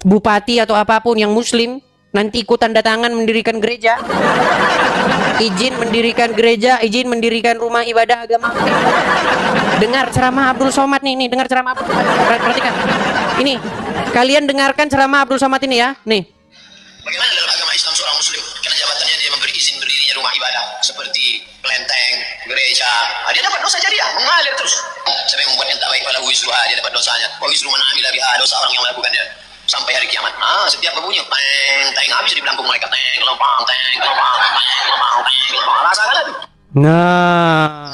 bupati atau apapun yang muslim, nanti ikut tanda tangan mendirikan gereja, izin mendirikan gereja, izin mendirikan rumah ibadah agama. Dengar ceramah Abdul Somad nih, dengar ceramah Abdul Somad. Perhatikan. Ini, kalian dengarkan ceramah Abdul Somad ini ya. Nih. Bagaimana dalam agama Islam seorang muslim karena jabatannya dia memberi izin berdirinya rumah ibadah seperti kelenteng, gereja. Nah, dia dapat dosa jariah, mengalir terus. Siapa yang membuat yang tak baik pada wisruha, dia dapat dosanya. Wa wisru man amila biha, dosa orang yang melakukannya sampai hari kiamat. Setiap berbunyi teng habis di belangkung malaikat teng lompang. Rasakan itu. Nah.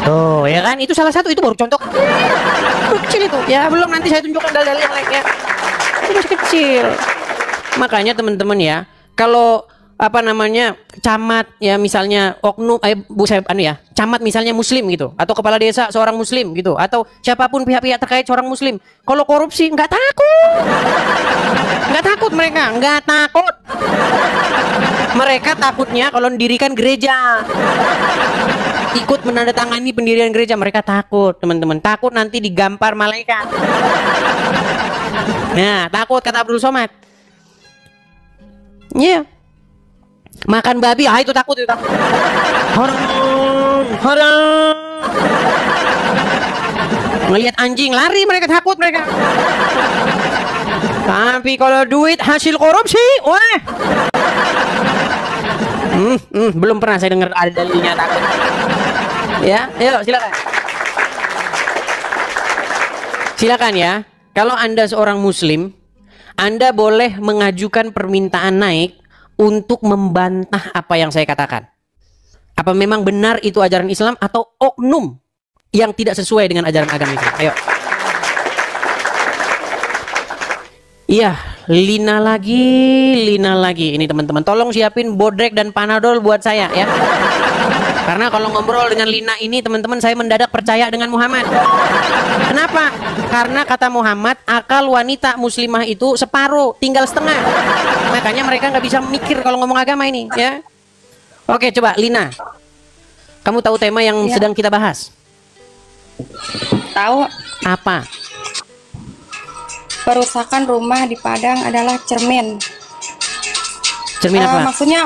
Tuh, ya kan? Itu salah satu, itu baru contoh. Kecil itu. Ya, belum, nanti saya tunjukkan dalil-dalil yang lainnya. Itu masih kecil. Makanya teman-teman ya, kalau apa namanya camat ya misalnya oknum camat misalnya muslim gitu, atau kepala desa seorang muslim gitu, atau siapapun pihak-pihak terkait seorang muslim, kalau korupsi nggak takut mereka, nggak takut. Mereka takutnya kalau mendirikan gereja, ikut menandatangani pendirian gereja, mereka takut, teman-teman, takut nanti digampar malaikat. Nah, takut kata Abdul Somad. Iya. Yeah. Makan babi, itu takut, Haram. Ngelihat anjing lari, mereka takut mereka. Tapi kalau duit hasil korupsi, wah. Belum pernah saya dengar ada dalilnya takut. Ya, ayo silakan. Silakan ya. Kalau Anda seorang muslim, Anda boleh mengajukan permintaan naik untuk membantah apa yang saya katakan. Apa memang benar itu ajaran Islam atau oknum yang tidak sesuai dengan ajaran agama Islam? Ayo. Iya, Lina lagi. Ini teman-teman, tolong siapin bodrek dan panadol buat saya ya. Karena kalau ngobrol dengan Lina ini teman-teman, saya mendadak percaya dengan Muhammad. Kenapa? Karena kata Muhammad, akal wanita muslimah itu separuh, tinggal setengah. Makanya mereka nggak bisa mikir kalau ngomong agama ini ya. Oke, coba Lina, kamu tahu tema yang sedang kita bahas? Tahu. Apa? Perusakan rumah di Padang adalah cermin. Cermin apa? Maksudnya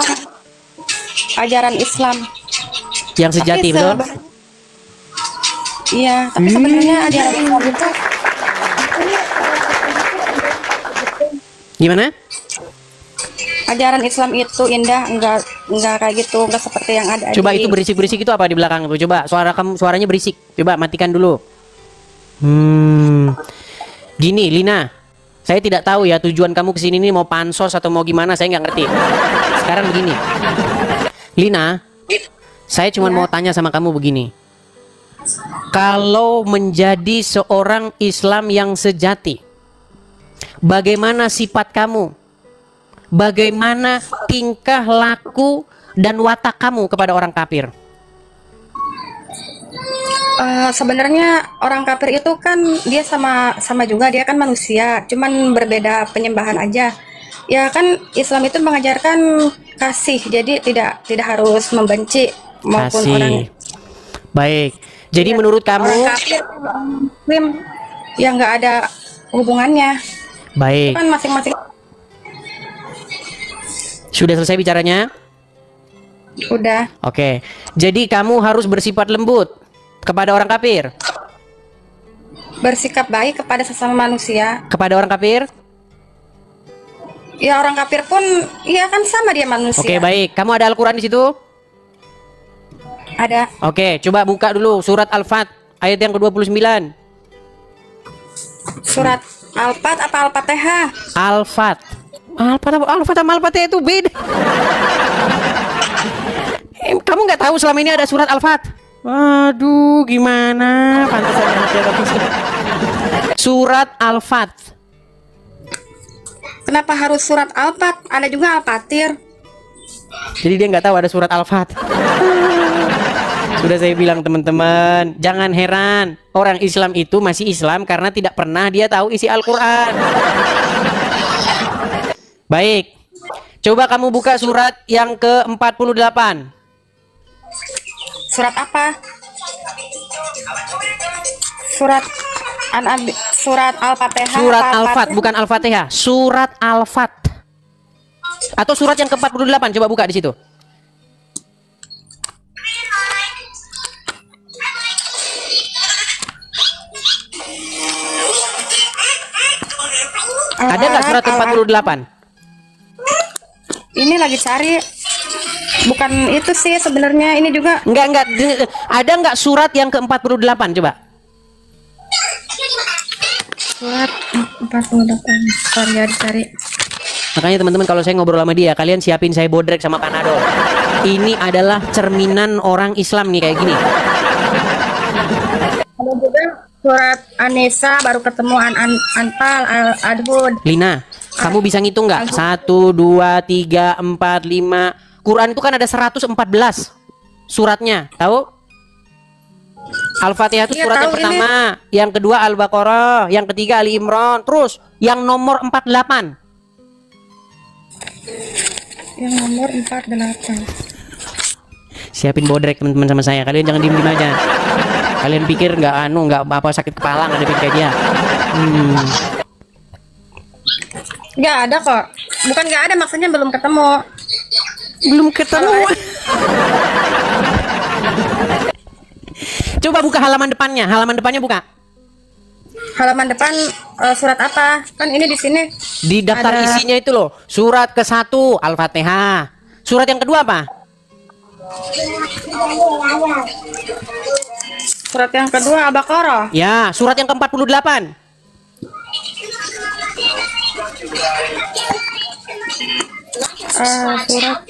ajaran Islam yang sejati, betul? Iya, tapi sebenarnya ajaran Islam itu gimana? Ajaran Islam itu indah, enggak kayak gitu, enggak seperti yang ada. Coba itu berisik-berisik itu apa di belakang tuh? Coba suaranya berisik. Coba matikan dulu. Gini, Lina, saya tidak tahu ya tujuan kamu kesini ini mau pansos atau mau gimana, saya nggak ngerti. Sekarang begini, Lina, saya cuma mau tanya sama kamu begini. Kalau menjadi seorang Islam yang sejati, bagaimana sifat kamu? Bagaimana tingkah laku dan watak kamu kepada orang kafir? Sebenarnya orang kafir itu kan dia sama juga, dia kan manusia, cuman berbeda penyembahan aja. Ya kan Islam itu mengajarkan kasih, jadi tidak harus membenci maupun kasih. Orang. Baik. Jadi ya, menurut kamu orang kafir, Muslim, ya nggak ada hubungannya. Baik. Itu kan masing-masing. Sudah selesai bicaranya? Udah. Oke. Jadi kamu harus bersifat lembut kepada orang kafir. Bersikap baik kepada sesama manusia. Kepada orang kafir? Ya orang kafir pun, iya kan sama dia manusia. Oke, baik. Kamu ada Al-Quran di situ? Ada. Oke, coba buka dulu surat Al-Fat ayat yang ke-29. Surat Al-Fat apa Al-Fatihah? Al-Fat. Al-Fat sama Al-Fatihah itu beda. Kamu nggak tahu selama ini ada surat Al-Fat? Waduh, gimana? Pantesan hati aku. Surat Al-Fat. Kenapa harus surat Al-Fat? Ada juga Al-Fatir. Jadi dia nggak tahu ada surat Al-Fat. Sudah saya bilang teman-teman, jangan heran. Orang Islam itu masih Islam karena tidak pernah dia tahu isi Al-Quran. Baik. Coba kamu buka surat yang ke-48. Surat apa? Surat Al-Fatihah. Surat Al-Fat, bukan Al-Fatihah. Surat Al-Fat. Atau surat yang ke-48, coba buka di situ. Ada nggak surat ke-48? Ini lagi cari. Bukan itu sih sebenarnya, ini juga. Enggak. Ada nggak surat yang ke-48 coba? Surat 48. Sorry ya, dicari. Makanya teman-teman kalau saya ngobrol sama dia, kalian siapin saya bodrek sama Panadol. Ini adalah cerminan orang Islam nih kayak gini. Ada juga surat An-Nisa, baru ketemu Anfal, Al-Adhud. Lina, kamu bisa ngitung nggak? 1, 2, 3, 4, 5. Quran itu kan ada 114 suratnya, tahu? Al-Fatihah itu Iya, surat yang tahu pertama, yang kedua Al-Baqarah, yang ketiga Ali Imran, terus yang nomor 48. Yang nomor 48. Siapin bodrek teman-teman sama saya. Kalian jangan diem-diem aja. Kalian pikir nggak apa sakit kepala ngadepin kayak dia. Nggak ada kok. Bukan nggak ada, maksudnya belum ketemu. Belum ketemu. Coba buka halaman depannya. Halaman depannya buka. Halaman depan surat apa? Kan ini di sini. Di daftar ada... isinya itu loh. Surat ke-1 Al-Fatihah. Surat yang kedua apa? Surat yang kedua Al-Baqarah. Ya, surat yang ke-48. Surat.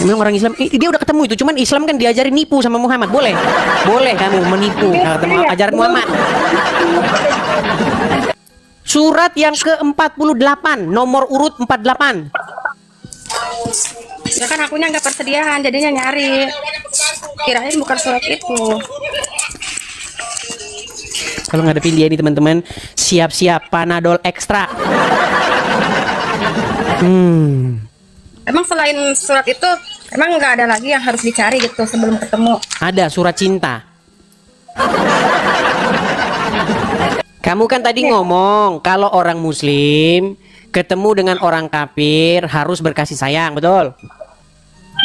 Memang orang Islam dia udah ketemu itu, cuman Islam kan diajarin nipu sama Muhammad. Boleh kamu menipu ketemu ajaran Muhammad. Surat yang ke-48, nomor urut 48. Ya kan akunya nggak persediaan, jadinya nyari. Kirain bukan surat itu. Kalau ngadepin dia ini teman-teman, siap-siap Panadol ekstra. Emang selain surat itu, emang nggak ada lagi yang harus dicari gitu sebelum ketemu? Ada surat cinta. Kamu kan tadi ngomong kalau orang Muslim ketemu dengan orang kafir harus berkasih sayang, betul?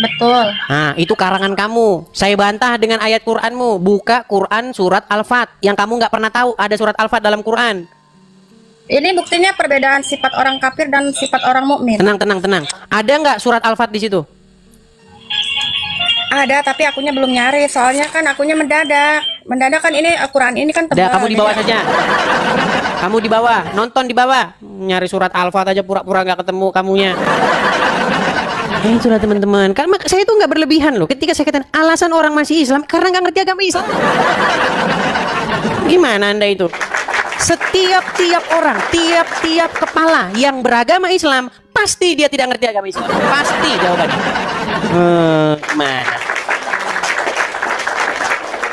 Betul. Nah, itu karangan kamu. Saya bantah dengan ayat Qur'anmu. Buka Quran surat Al-Fat. Yang kamu nggak pernah tahu ada surat Al-Fat dalam Quran. Ini buktinya perbedaan sifat orang kafir dan sifat orang mukmin. Tenang. Ada nggak surat Al-Fat di situ? Ada, tapi akunya belum nyari. Soalnya kan akunya mendadak. Mendadak kan ini Al-Quran ini kan tebal. Kamu di bawah saja. Kamu di bawah, nonton di bawah. Nyari surat Al-Fat aja pura-pura nggak ketemu kamunya. Itulah teman-teman. Karena saya itu nggak berlebihan loh. Ketika saya katakan alasan orang masih Islam karena nggak ngerti agama Islam. Gimana Anda itu? Setiap orang, tiap kepala yang beragama Islam pasti dia tidak ngerti agama Islam. Pasti jawabannya. Gimana?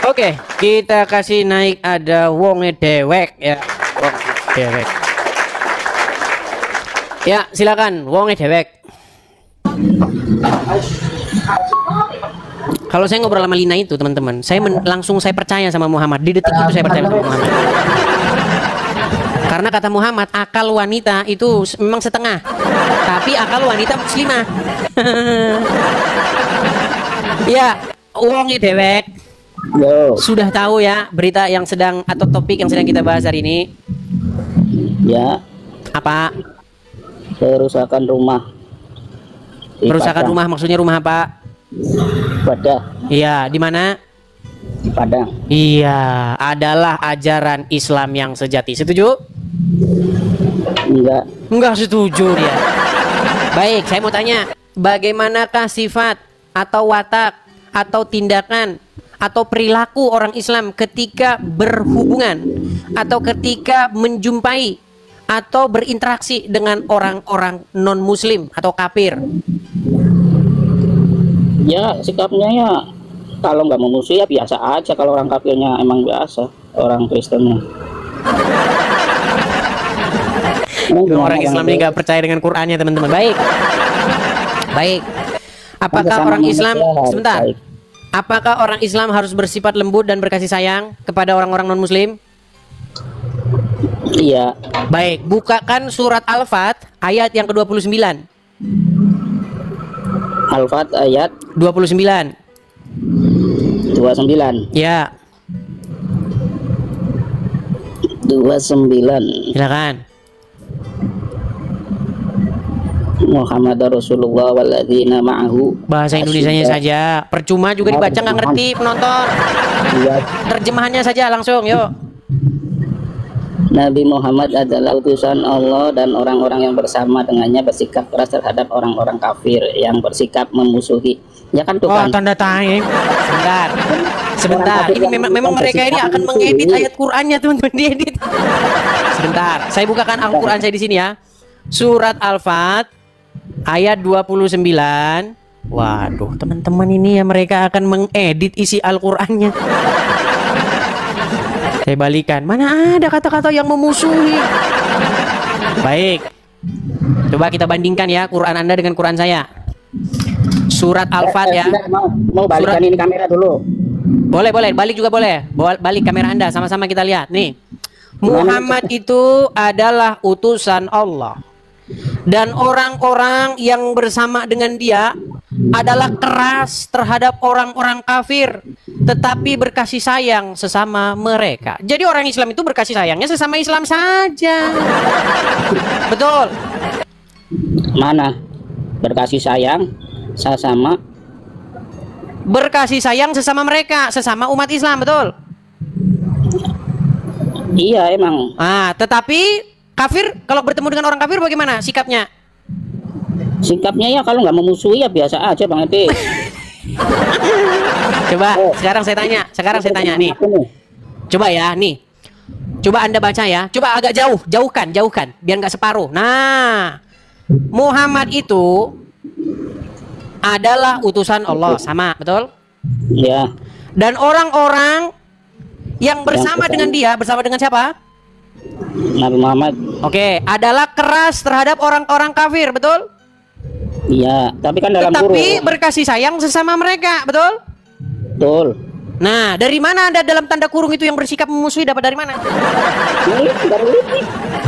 Oke, kita kasih naik ada wonge dewek ya. Wong dewek. Ya, silakan wonge dewek. Kalau saya ngobrol sama Lina itu teman-teman, langsung saya percaya sama Muhammad. Di detik itu saya percaya sama Muhammad. Karena kata Muhammad, akal wanita itu memang setengah, tapi akal wanita muslimah. Ya, Wongi Dewek. Yo, Sudah tahu ya berita yang sedang atau topik yang sedang kita bahas hari ini? ya, Apa? kerusakan rumah. Di Perusakan Padang. rumah, maksudnya rumah apa? Padang, Iya, di mana? di Padang. Iya, adalah ajaran Islam yang sejati. Setuju? Enggak, Enggak setuju dia. Baik, saya mau tanya, bagaimanakah sifat atau watak atau tindakan atau perilaku orang Islam ketika berhubungan atau ketika menjumpai atau berinteraksi dengan orang-orang non-muslim atau kafir? ya sikapnya ya kalau nggak memusuhi ya biasa aja. Kalau orang kafirnya emang biasa, orang Kristennya. Orang Islam ini nggak percaya dengan Qur'annya, teman-teman. Baik. Baik. Apakah orang Islam sebentar? Apakah orang Islam harus bersifat lembut dan berkasih sayang kepada orang-orang non-muslim? Iya, Baik, bukakan surat Al-Fat ayat yang ke-29. Al-Fat ayat 29. 29. Ya, 29. silakan. Muhammad Rasulullah walladzina ma'ahu. Bahasa Indonesianya saja. Percuma juga dibaca, nggak ngerti penonton. Iya. Terjemahannya saja langsung, yuk. Nabi Muhammad adalah utusan Allah dan orang-orang yang bersama dengannya bersikap keras terhadap orang-orang kafir yang bersikap memusuhi. Ya kan tuh Oh, kan. tanda tanya. Sebentar. Sebentar. Ini memang mereka ini akan mengedit ayat Qur'annya, teman-teman, diedit. Sebentar. Saya bukakan Al-Qur'an saya di sini ya. Surat Al-Fat ayat 29. Waduh, teman-teman, ini ya mereka akan mengedit isi Al-Qur'annya. Saya balikan. Mana ada kata-kata yang memusuhi. Baik. Coba kita bandingkan ya Quran Anda dengan Quran saya. Surat Al-Fat ya. Mau balikan ini kamera dulu. Boleh, boleh. Balik juga boleh. Balik kamera Anda, sama-sama kita lihat. Nih. Muhammad itu adalah utusan Allah. Dan orang-orang yang bersama dengan dia adalah keras terhadap orang-orang kafir, tetapi berkasih sayang sesama mereka. Jadi orang Islam itu berkasih sayangnya sesama Islam saja. Betul. Mana? Berkasih sayang sesama. Berkasih sayang sesama mereka, sesama umat Islam, betul. Iya emang. Ah, tetapi kafir, kalau bertemu dengan orang kafir bagaimana sikapnya? Sikapnya ya kalau nggak memusuhi ya biasa aja Bang Edi. Coba sekarang saya tanya nih. Coba ya nih. Coba Anda baca ya. Coba agak jauh, jauhkan biar nggak separuh. Nah, Muhammad itu adalah utusan Allah, sama, betul? Ya. Dan orang-orang yang bersama dengan dia, bersama dengan siapa? Nabi Muhammad. Oke, adalah keras terhadap orang-orang kafir, betul? Iya, tapi kan dalam Tetapi kurung. berkasih sayang sesama mereka, betul? Betul. Nah, dari mana Anda dalam tanda kurung itu yang bersikap memusuhi, dapat dari mana?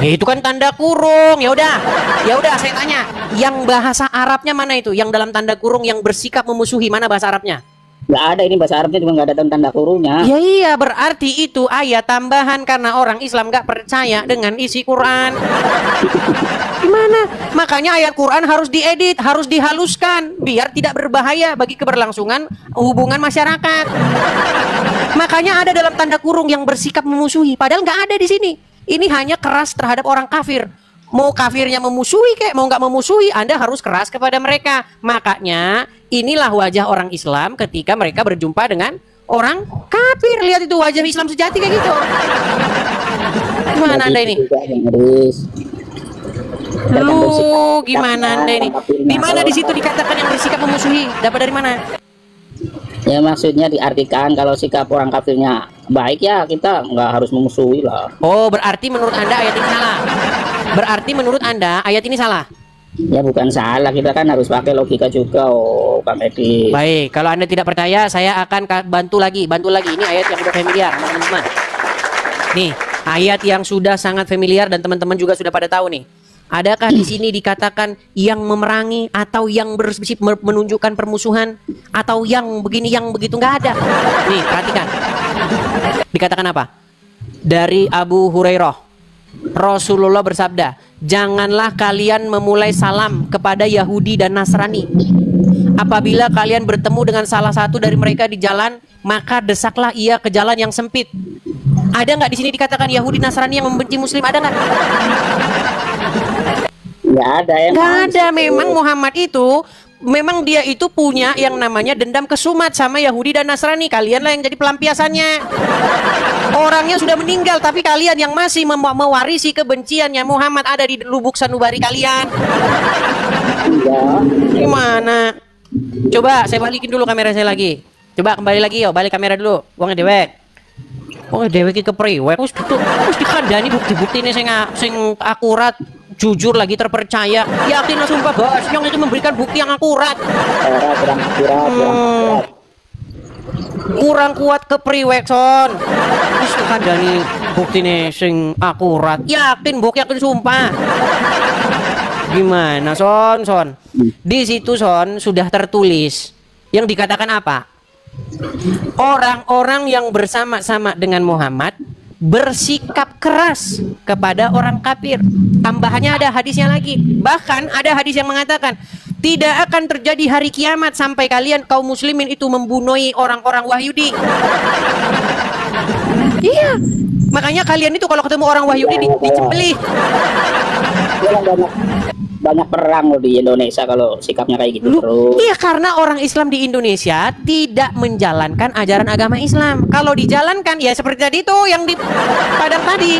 Itu kan tanda kurung. Ya udah saya tanya, yang bahasa Arabnya mana itu? Yang dalam tanda kurung yang bersikap memusuhi, mana bahasa Arabnya? Nggak ada, ini bahasa Arabnya juga nggak ada tanda kurungnya. Ya iya, berarti itu ayat tambahan karena orang Islam nggak percaya dengan isi Quran. Gimana? Makanya ayat Quran harus diedit, harus dihaluskan biar tidak berbahaya bagi keberlangsungan hubungan masyarakat. Makanya ada dalam tanda kurung yang bersikap memusuhi, padahal nggak ada di sini. Ini hanya keras terhadap orang kafir. Mau kafirnya memusuhi kek, mau nggak memusuhi, Anda harus keras kepada mereka. Makanya inilah wajah orang Islam ketika mereka berjumpa dengan orang kafir. Lihat itu wajah Islam sejati kayak gitu. Gimana Anda ini? Lu gimana Anda ini? Di mana di situ dikatakan yang bersikap memusuhi? Dapat dari mana? Ya maksudnya diartikan kalau sikap orang kafirnya baik ya kita nggak harus memusuhi lah. Oh, berarti menurut Anda ayat ini salah. Berarti menurut Anda ayat ini salah. Ya bukan salah, kita kan harus pakai logika juga, Kang Edi. Baik, kalau Anda tidak percaya, saya akan bantu lagi. Ini ayat yang sudah familiar, teman-teman. Nih, ayat yang sudah sangat familiar dan teman-teman juga sudah pada tahu nih. Adakah di sini dikatakan yang memerangi atau yang menunjukkan permusuhan atau yang begini yang begitu? Nggak ada. Nih, perhatikan. Dikatakan apa? Dari Abu Hurairah, Rasulullah bersabda, janganlah kalian memulai salam kepada Yahudi dan Nasrani. Apabila kalian bertemu dengan salah satu dari mereka di jalan, maka desaklah ia ke jalan yang sempit. Ada nggak di sini dikatakan Yahudi Nasrani yang membenci Muslim? Ada nggak? Nggak ada ya. Nggak ada. Memang Muhammad itu, memang dia itu punya yang namanya dendam kesumat sama Yahudi dan Nasrani. Kalianlah yang jadi pelampiasannya. Orangnya sudah meninggal, tapi kalian yang masih mewarisi kebenciannya. Muhammad ada di lubuk sanubari kalian. Gimana? Coba saya balikin dulu kamera saya lagi. Coba kembali lagi yo, balik kamera dulu. Wong dewek. Oh dewek iki kepriwek. Wis dikandani bukti-bukti ini sing akurat, jujur lagi terpercaya. Yakin sumpah Bos Nyong itu memberikan bukti yang akurat. Kurang kuat kepriwek son. Wis dikandani bukti ini sing akurat. Yakin Bok, yakin sumpah. Gimana son? Di situ son sudah tertulis yang dikatakan apa? Orang-orang yang bersama-sama dengan Muhammad bersikap keras kepada orang kafir. Tambahannya ada hadisnya lagi. Bahkan ada hadis yang mengatakan tidak akan terjadi hari kiamat sampai kalian kaum muslimin itu membunuh orang-orang Wahyudi. Iya. Makanya kalian itu kalau ketemu orang Wahyudi dicembelih. Banyak perang loh di Indonesia kalau sikapnya kayak gitu terus. Iya, karena orang Islam di Indonesia tidak menjalankan ajaran agama Islam. Kalau dijalankan ya seperti tadi itu yang di Padang tadi.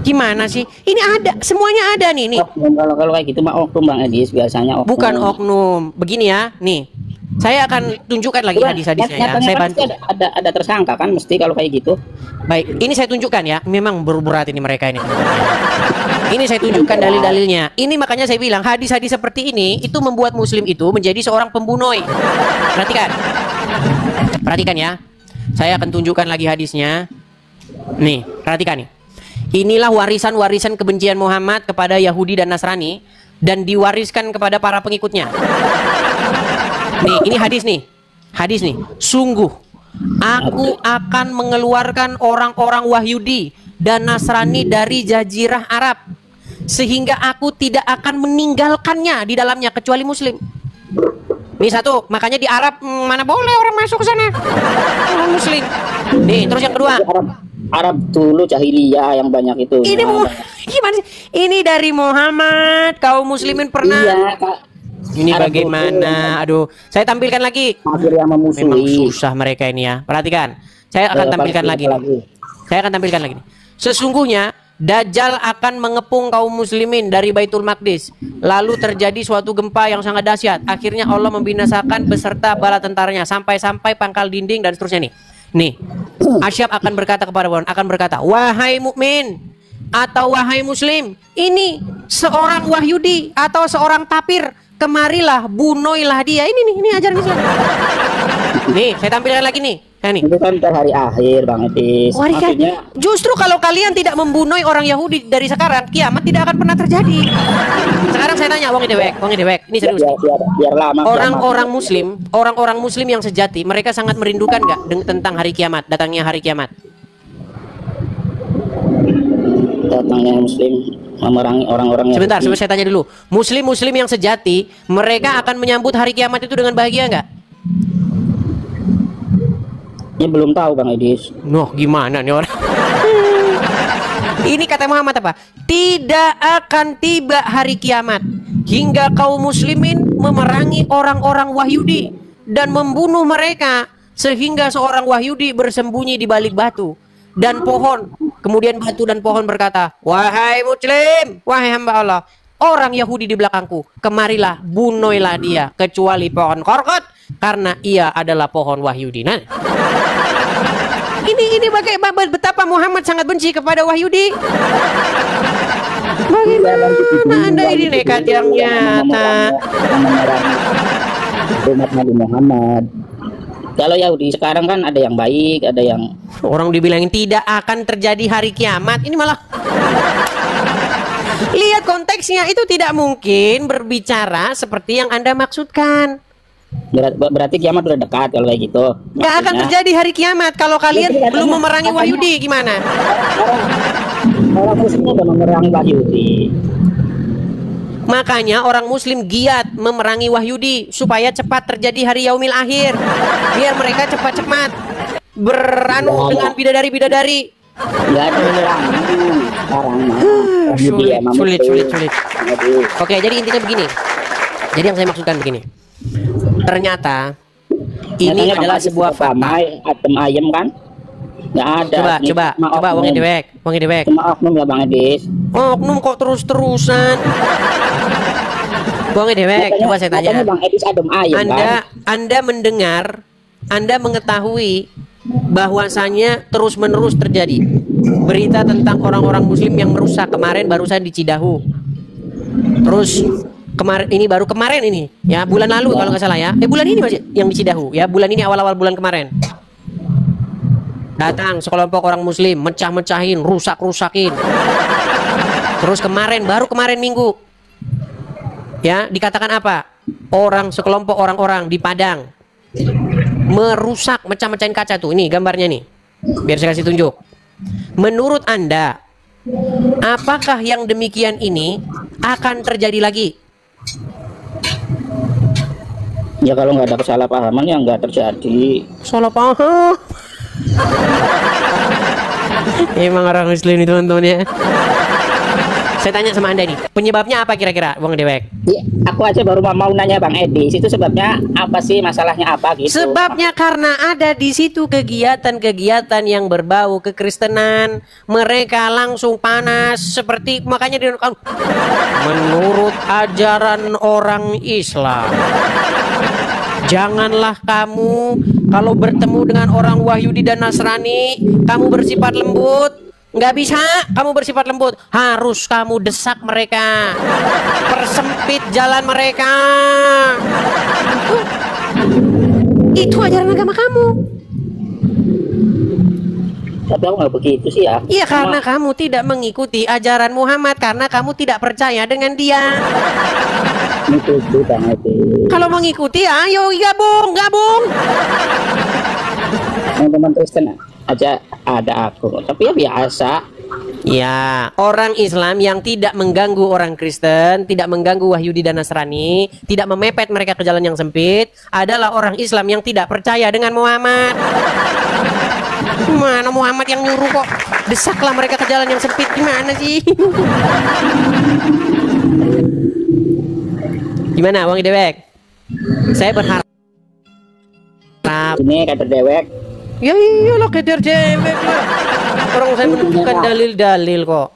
Gimana sih? Ini ada, semuanya ada nih. Kalau kayak gitu mah oknum Bang Edis biasanya oknum. Bukan oknum. Begini ya, nih. Saya akan tunjukkan lagi hadis-hadisnya ya. Saya bantu. Ada tersangka kan mesti kalau kayak gitu. Baik, ini saya tunjukkan ya. Memang berat ini mereka ini. Ini saya tunjukkan dalil-dalilnya. Ini makanya saya bilang hadis-hadis seperti ini itu membuat muslim itu menjadi seorang pembunuh. Perhatikan. Perhatikan ya. Saya akan tunjukkan lagi hadisnya. Nih, perhatikan nih. Inilah warisan-warisan kebencian Muhammad kepada Yahudi dan Nasrani dan diwariskan kepada para pengikutnya. Nih, ini hadis nih. Hadis nih. Sungguh aku akan mengeluarkan orang-orang Wahyudi dan Nasrani dari jazirah Arab sehingga aku tidak akan meninggalkannya di dalamnya kecuali muslim. Nih satu, makanya di Arab mana boleh orang masuk ke sana. Orang muslim. Nih, terus yang kedua. Arab dulu jahiliyah yang banyak itu. Ini gimana sih? Ini dari Muhammad, kaum muslimin pernah. Iya, Kak. Ini bagaimana? Aduh, saya tampilkan lagi. Memang susah mereka ini ya. Perhatikan. Saya akan tampilkan lagi. Saya akan tampilkan lagi. Sesungguhnya Dajjal akan mengepung kaum muslimin dari Baitul Maqdis. Lalu terjadi suatu gempa yang sangat dahsyat. Akhirnya Allah membinasakan beserta bala tentaranya sampai-sampai pangkal dinding dan seterusnya nih. Nih, Asyab akan berkata kepada Fir'aun, akan berkata, wahai mukmin atau wahai muslim, ini seorang Wahyudi atau seorang kafir, kemarilah bunuhlah dia. Ini ajaran Islam. Nih, saya tampilkan lagi nih. Nah, nih. Itu kan hari akhir Bang Etis. Maksudnya, justru kalau kalian tidak membunuh orang Yahudi dari sekarang, kiamat tidak akan pernah terjadi. Sekarang saya tanya, Wong Dewek, ini serius. Biar lama. Orang-orang muslim yang sejati, mereka sangat merindukan nggak tentang hari kiamat, datangnya hari kiamat? Datangnya muslim memerangi orang-orang yang Sebentar, saya tanya dulu. Muslim yang sejati, mereka akan menyambut hari kiamat itu dengan bahagia nggak? Ya belum tahu Bang Edis. Noh, gimana nih orang? Ini kata Muhammad apa? Tidak akan tiba hari kiamat hingga kaum muslimin memerangi orang-orang Wahyudi dan membunuh mereka sehingga seorang Wahyudi bersembunyi di balik batu dan pohon. Kemudian batu dan pohon berkata, wahai muslim, wahai hamba Allah, orang Yahudi di belakangku, kemarilah bunuhlah dia kecuali pohon korkot karena ia adalah pohon Wahyudi. Nah, ini bagaimana betapa Muhammad sangat benci kepada Wahyudi. Bagaimana Anda ini nekat yang nyata? Umat Nabi Muhammad. Kalau Yahudi sekarang kan ada yang baik, ada yang orang dibilangin tidak akan terjadi hari kiamat, ini malah Lihat konteksnya, itu tidak mungkin berbicara seperti yang Anda maksudkan. Berarti kiamat udah dekat kalau kayak gitu. Nggak akan terjadi hari kiamat kalau kalian belum memerangi Wahyudi. Gimana? Orang muslim udah memerangi Wahyudi. Makanya orang muslim giat memerangi Wahyudi supaya cepat terjadi hari yaumil akhir, biar mereka cepat-cepat beranu dengan bidadari-bidadari. Nggak ada memerangi sekarang mah. Sulit. Oke, jadi intinya begini. Jadi yang saya maksudkan begini. Ternyata ini adalah sebuah fakta. Atem ayam kan? Nggak ada. Coba Wong Dewek. Cuma oknum ya Bang Edis. Oknum kok terus-terusan. Wong Dewek, coba saya tanya. Bang Edis adem ayam kan? Anda mendengar, Anda mengetahui bahwasanya terus-menerus terjadi berita tentang orang-orang muslim yang merusak. Kemarin barusan di Cidahu. Terus kemarin ini ya, bulan lalu kalau nggak salah ya, bulan ini masih yang di Cidahu ya, bulan ini awal-awal bulan kemarin datang sekelompok orang muslim mecah-mecahin, rusak-rusakin. Terus baru kemarin minggu ya, dikatakan apa, sekelompok orang-orang di Padang merusak, mecah-mecahin kaca tuh. Ini gambarnya nih, biar saya kasih tunjuk. Menurut Anda, apakah yang demikian ini akan terjadi lagi? Ya kalau nggak ada kesalahpahaman ya nggak terjadi. Salah paham. Emang orang muslim itu teman-teman ya. Saya tanya sama Anda nih, penyebabnya apa kira-kira, Bang Dewek? Ya, aku aja baru mau nanya Bang Edis, itu sebabnya apa sih, masalahnya apa gitu? Sebabnya karena ada di situ kegiatan-kegiatan yang berbau kekristenan, mereka langsung panas seperti, makanya menurut ajaran orang Islam, janganlah kamu kalau bertemu dengan orang Wahyudi dan Nasrani, kamu bersifat lembut. Nggak bisa kamu bersifat lembut, harus kamu desak mereka, persempit jalan mereka. Itu ajaran agama kamu. Tapi aku nggak begitu sih ya. Iya, karena kamu tidak mengikuti ajaran Muhammad, karena kamu tidak percaya dengan dia. Kalau mengikuti, ayo gabung. Teman-teman Kristen aja ada aku, tapi ya biasa. Ya, orang Islam yang tidak mengganggu orang Kristen, tidak mengganggu Wahyudi dan Nasrani, tidak memepet mereka ke jalan yang sempit, adalah orang Islam yang tidak percaya dengan Muhammad. Mana Muhammad yang nyuruh kok, desaklah mereka ke jalan yang sempit, gimana sih? Gimana Bang Dewek? Saya berharap ini kata Dewek. Ya iyalah keder dewek lah. Orang saya menunjukkan dalil-dalil kok.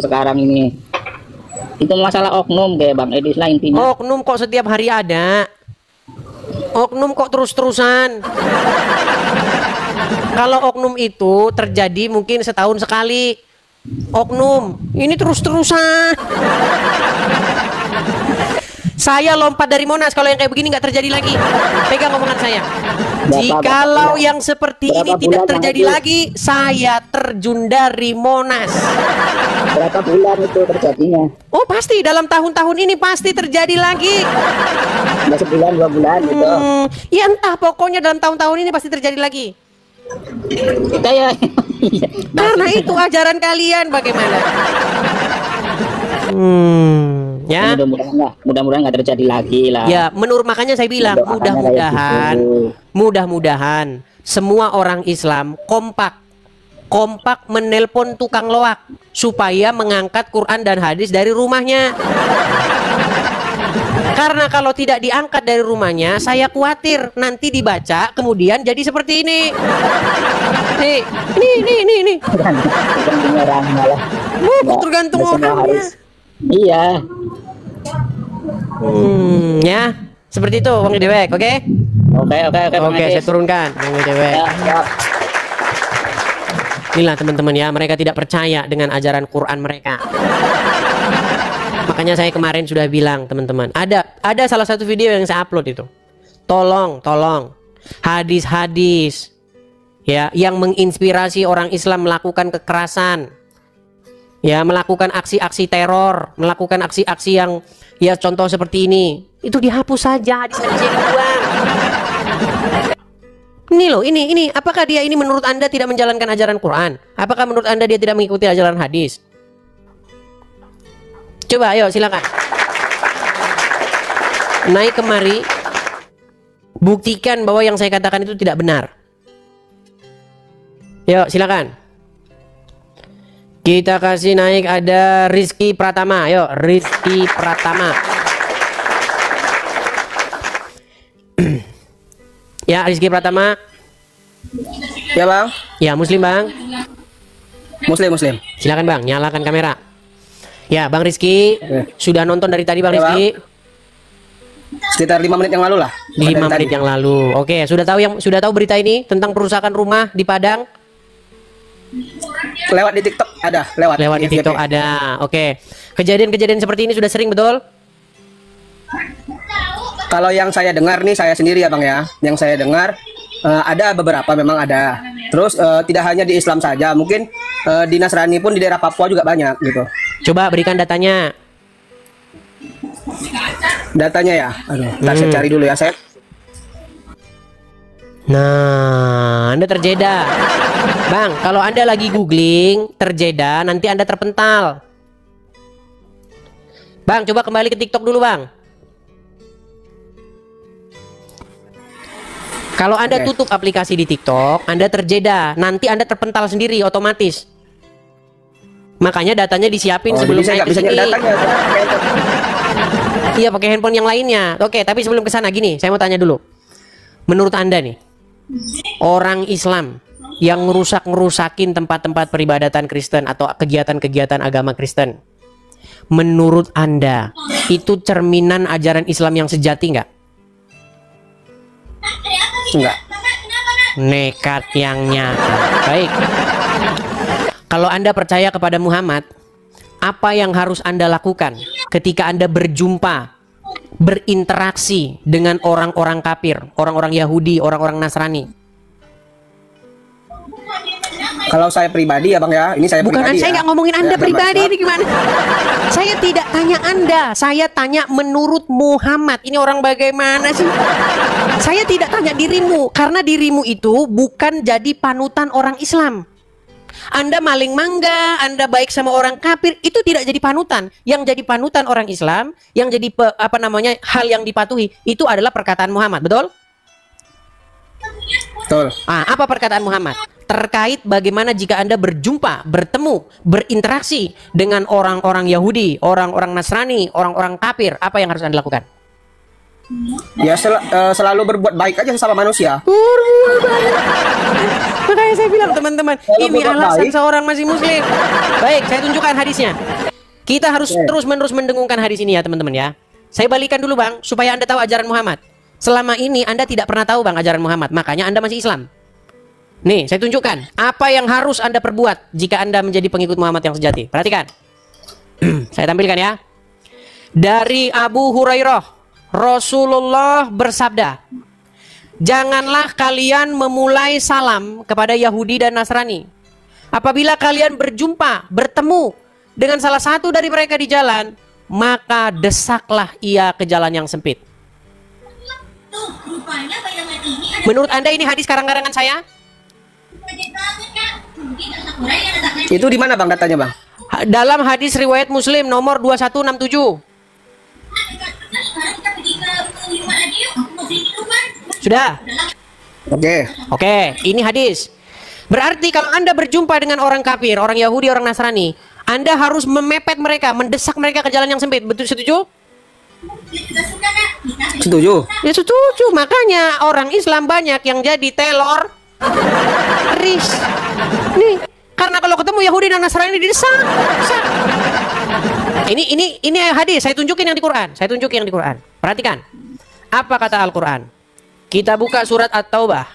Sekarang ini itu masalah oknum kayak Bang Edis lah intinya. Oknum kok setiap hari ada. Oknum kok terus-terusan. Kalau oknum itu terjadi mungkin setahun sekali. Oknum ini terus-terusan. Saya lompat dari Monas kalau yang kayak begini nggak terjadi lagi. Pegang omongan saya. Jikalau yang seperti ini tidak terjadi lagi, saya terjun dari Monas. Berapa bulan itu terjadinya? Oh pasti dalam tahun-tahun ini pasti terjadi lagi. Udah sebulan 2 bulan gitu. Ya entah, pokoknya dalam tahun-tahun ini pasti terjadi lagi. Kita ya. Karena itu ajaran kalian bagaimana? Ya. Mudah-mudahan nggak terjadi lagi lah. Ya, makanya saya bilang mudah-mudahan semua orang Islam kompak menelpon tukang loak supaya mengangkat Quran dan hadis dari rumahnya. Karena kalau tidak diangkat dari rumahnya, saya khawatir nanti dibaca kemudian jadi seperti ini. Nih. Tergantung orangnya. Iya. Ya, seperti itu Bang Dewek, oke? Oke, saya turunkan Bang Dewek. Ya. Inilah teman-teman ya, mereka tidak percaya dengan ajaran Quran mereka. Makanya saya kemarin sudah bilang teman-teman, ada salah satu video yang saya upload itu. Tolong hadis-hadis ya yang menginspirasi orang Islam melakukan kekerasan. ya melakukan aksi-aksi teror, melakukan aksi-aksi yang ya contoh seperti ini, itu dihapus saja, hadis-hadis yang dibuang. Ini loh, ini apakah dia ini menurut Anda tidak menjalankan ajaran Quran? Apakah menurut Anda dia tidak mengikuti ajaran hadis? Coba ayo silakan. Naik kemari, buktikan bahwa yang saya katakan itu tidak benar. Yuk silakan. Kita kasih naik, ada Rizky Pratama. Yuk, Rizky Pratama. Ya, Rizky Pratama. Ya bang. Ya, Muslim bang. Muslim. Silakan bang, nyalakan kamera. Ya, Bang Rizky. Sudah nonton dari tadi Bang Rizky? Sekitar 5 menit yang lalu lah. 5 menit yang lalu. Oke, sudah tahu berita ini tentang perusakan rumah di Padang? Lewat di TikTok ada, lewat di TikTok ada. Oke. Kejadian-kejadian seperti ini sudah sering, betul? Kalau yang saya dengar nih, saya sendiri ya bang ya, yang saya dengar ada beberapa, memang ada. Terus tidak hanya di Islam saja, mungkin di Nasrani pun di daerah Papua juga banyak gitu. Coba berikan datanya. Datanya ya, aduh, saya cari dulu ya saya. Nah, Anda terjeda. Bang, kalau Anda lagi googling terjeda, nanti Anda terpental. Bang, coba kembali ke TikTok dulu bang. Kalau Anda tutup aplikasi di TikTok, Anda terjeda, nanti Anda terpental sendiri otomatis. Makanya datanya disiapin sebelum naik ke sini. Iya, pakai handphone yang lainnya. Oke, tapi sebelum ke sana gini, saya mau tanya dulu. Menurut Anda nih, orang Islam yang ngerusakin tempat-tempat peribadatan Kristen atau kegiatan-kegiatan agama Kristen, menurut Anda itu cerminan ajaran Islam yang sejati nggak? Enggak. Nekat yang nyata. Baik. Kalau Anda percaya kepada Muhammad, apa yang harus Anda lakukan ketika Anda berjumpa, berinteraksi dengan orang-orang kafir, orang-orang Yahudi, orang-orang Nasrani? Kalau saya pribadi ya bang ya, ini saya bukan pribadi. Saya nggak ngomongin Anda pribadi ini gimana? Saya tidak tanya Anda, saya tanya menurut Muhammad. Ini orang bagaimana sih? Saya tidak tanya dirimu, karena dirimu itu bukan jadi panutan orang Islam. Anda maling mangga, Anda baik sama orang kafir, itu tidak jadi panutan. Yang jadi panutan orang Islam, yang jadi hal yang dipatuhi, itu adalah perkataan Muhammad, betul? Betul. Apa perkataan Muhammad? Terkait bagaimana jika Anda berjumpa, bertemu, berinteraksi dengan orang-orang Yahudi, orang-orang Nasrani, orang-orang kafir, apa yang harus Anda lakukan? Ya selalu berbuat baik aja sama manusia. Berbuat baik. Makanya saya bilang teman-teman, ini alasan seorang masih muslim. Baik, saya tunjukkan hadisnya. Kita harus terus-menerus mendengungkan hadis ini ya teman-teman ya. Saya balikan dulu bang, supaya Anda tahu ajaran Muhammad. Selama ini Anda tidak pernah tahu bang ajaran Muhammad, makanya Anda masih Islam. Nih, saya tunjukkan apa yang harus Anda perbuat jika Anda menjadi pengikut Muhammad yang sejati. Perhatikan. Saya tampilkan ya. Dari Abu Hurairah, Rasulullah bersabda, janganlah kalian memulai salam kepada Yahudi dan Nasrani. Apabila kalian berjumpa, bertemu dengan salah satu dari mereka di jalan, maka desaklah ia ke jalan yang sempit. Menurut Anda ini hadis karang-karangan saya? Itu di mana bang datanya bang? Dalam hadis riwayat Muslim nomor 2167. Sudah? Oke, ini hadis. Berarti kalau Anda berjumpa dengan orang kafir, orang Yahudi, orang Nasrani, Anda harus memepet mereka, mendesak mereka ke jalan yang sempit. Betul, setuju? Setuju. Ya setuju. Makanya orang Islam banyak yang jadi telor. Ris. Nih, karena kalau ketemu Yahudi dan Nasrani didesak. Ini hadis. Saya tunjukin yang di Quran. Perhatikan. Apa kata Al-Quran? Kita buka surat At-Taubah.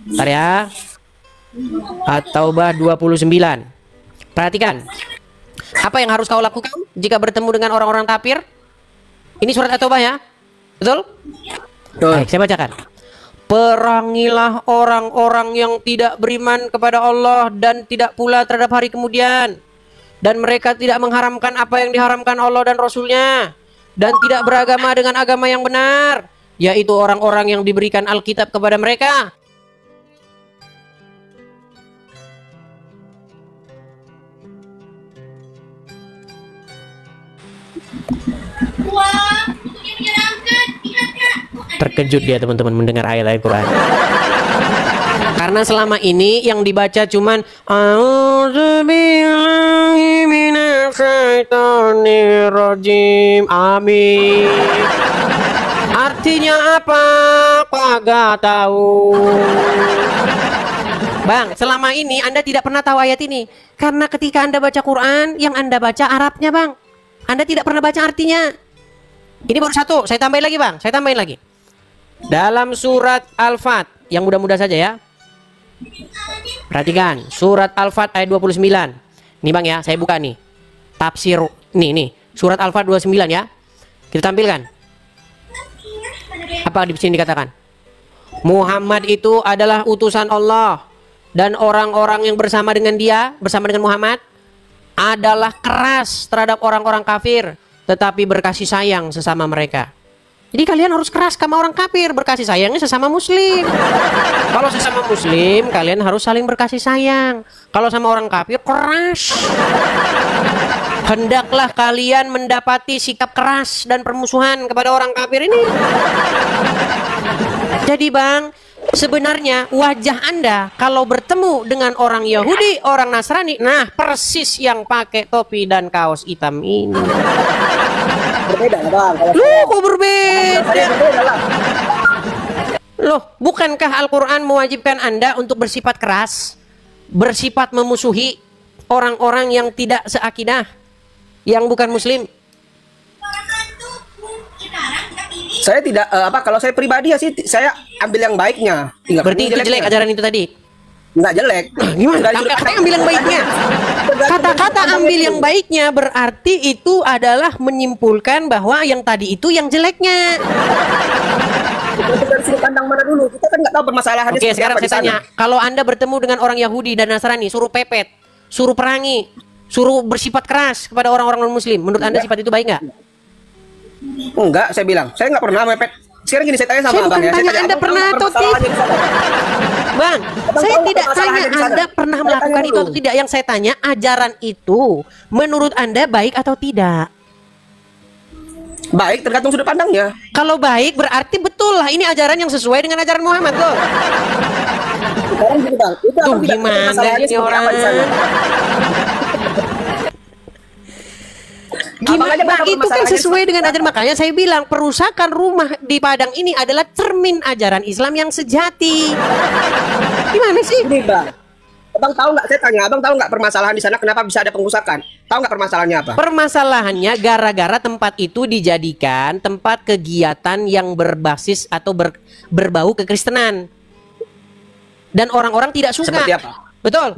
Bentar ya. At-Taubah 29. Perhatikan. Apa yang harus kau lakukan jika bertemu dengan orang-orang kafir? Ini surat At-Taubah ya. Betul? Betul. Baik, saya bacakan. perangilah orang-orang yang tidak beriman kepada Allah dan tidak pula terhadap hari kemudian, dan mereka tidak mengharamkan apa yang diharamkan Allah dan Rasulnya, dan tidak beragama dengan agama yang benar, yaitu orang-orang yang diberikan Alkitab kepada mereka. Terkejut dia teman-teman mendengar ayat-ayat Quran. Karena selama ini yang dibaca cuman A'udzubillahi minasyaitonirrajim. Amin. Artinya apa? Kagak tahu. Bang, selama ini Anda tidak pernah tahu ayat ini. Karena ketika Anda baca Quran, yang Anda baca Arabnya, Bang. Anda tidak pernah baca artinya. Ini baru satu, saya tambahin lagi, Bang. Saya tambahin lagi. Dalam surat Al-Fat, yang mudah-mudah saja ya. Perhatikan, surat Al-Fat ayat 29. Nih Bang ya, saya buka nih. Tafsir, nih, surat Al-Fat 29 ya. Kita tampilkan. Apa di sini dikatakan? Muhammad itu adalah utusan Allah, dan orang-orang yang bersama dengan dia, bersama dengan Muhammad, adalah keras terhadap orang-orang kafir, tetapi berkasih sayang sesama mereka. Jadi kalian harus keras sama orang kafir, berkasih sayangnya sesama muslim. Kalau sesama muslim, kalian harus saling berkasih sayang. Kalau sama orang kafir, keras. Hendaklah kalian mendapati sikap keras dan permusuhan kepada orang kafir ini. Jadi Bang, sebenarnya wajah Anda kalau bertemu dengan orang Yahudi, orang Nasrani, nah persis yang pakai topi dan kaos hitam ini. Berbeda Bang. Loh, kok berbeda? Loh, bukankah Al-Quran mewajibkan Anda untuk bersifat keras, bersifat memusuhi orang-orang yang tidak seakidah, yang bukan muslim? Saya tidak kalau saya pribadi ya sih saya ambil yang baiknya. Berarti itu jelek ajaran itu tadi? Enggak jelek. Gimana? Kata ambil yang baiknya. Kata-kata ambil yang baiknya berarti itu adalah menyimpulkan bahwa yang tadi itu yang jeleknya. Dari sudut pandang mana dulu? Kita kan nggak tahu permasalahannya. Oke, sekarang saya tanya, kalau Anda bertemu dengan orang Yahudi dan Nasrani, suruh pepet, suruh perangi, suruh bersifat keras kepada orang-orang non-muslim, menurut Anda sifat itu baik nggak? Enggak, saya bilang. Saya nggak pernah mepet. Sekarang gini saya tanya sama Bang ya. Saya tanya Anda pernah atau tidak? Bang, saya tidak tanya Anda pernah melakukan itu atau tidak. Yang saya tanya, ajaran itu menurut Anda baik atau tidak? Baik, tergantung sudut pandangnya. Kalau baik berarti betul lah ini ajaran yang sesuai dengan ajaran Muhammad loh. Sekarang gini Bang, itu tuh gimana ini orang? Gimana Bang, itu kan sesuai dengan ajaran, makanya saya bilang perusakan rumah di Padang ini adalah cermin ajaran Islam yang sejati. Gimana sih? Ini Bang, Abang tahu nggak, saya tanya, Abang tahu nggak permasalahan di sana kenapa bisa ada pengusakan? Tahu nggak permasalahannya apa? Permasalahannya gara-gara tempat itu dijadikan tempat kegiatan yang berbasis atau berbau kekristenan. Dan orang-orang tidak suka. Seperti apa? Betul.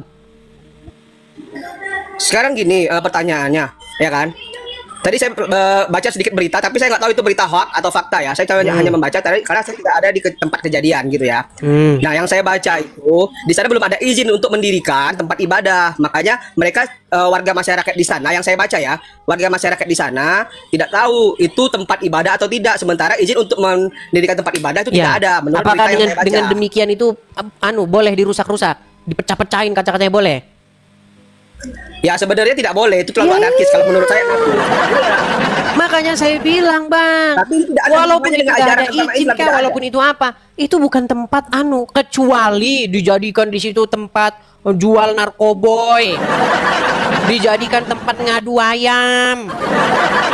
Sekarang gini pertanyaannya, ya kan? Tadi saya baca sedikit berita, tapi saya nggak tahu itu berita hoax atau fakta ya. Saya hanya membaca tadi karena saya tidak ada di tempat kejadian gitu ya. Nah, yang saya baca itu di sana belum ada izin untuk mendirikan tempat ibadah. Makanya mereka warga masyarakat di sana, yang saya baca ya, warga masyarakat di sana tidak tahu itu tempat ibadah atau tidak. Sementara izin untuk mendirikan tempat ibadah itu tidak ada. Menurut apakah berita dengan demikian itu boleh dirusak-rusak, dipecah-pecahin kaca-kacanya boleh? Ya sebenarnya tidak boleh, itu terlalu anarkis kalau menurut saya. Makanya saya bilang Bang, tapi tidak ada walaupun itu tidak ada izin kah, walaupun itu apa, itu bukan tempat kecuali dijadikan di situ tempat jual narkoboy, dijadikan tempat ngadu ayam,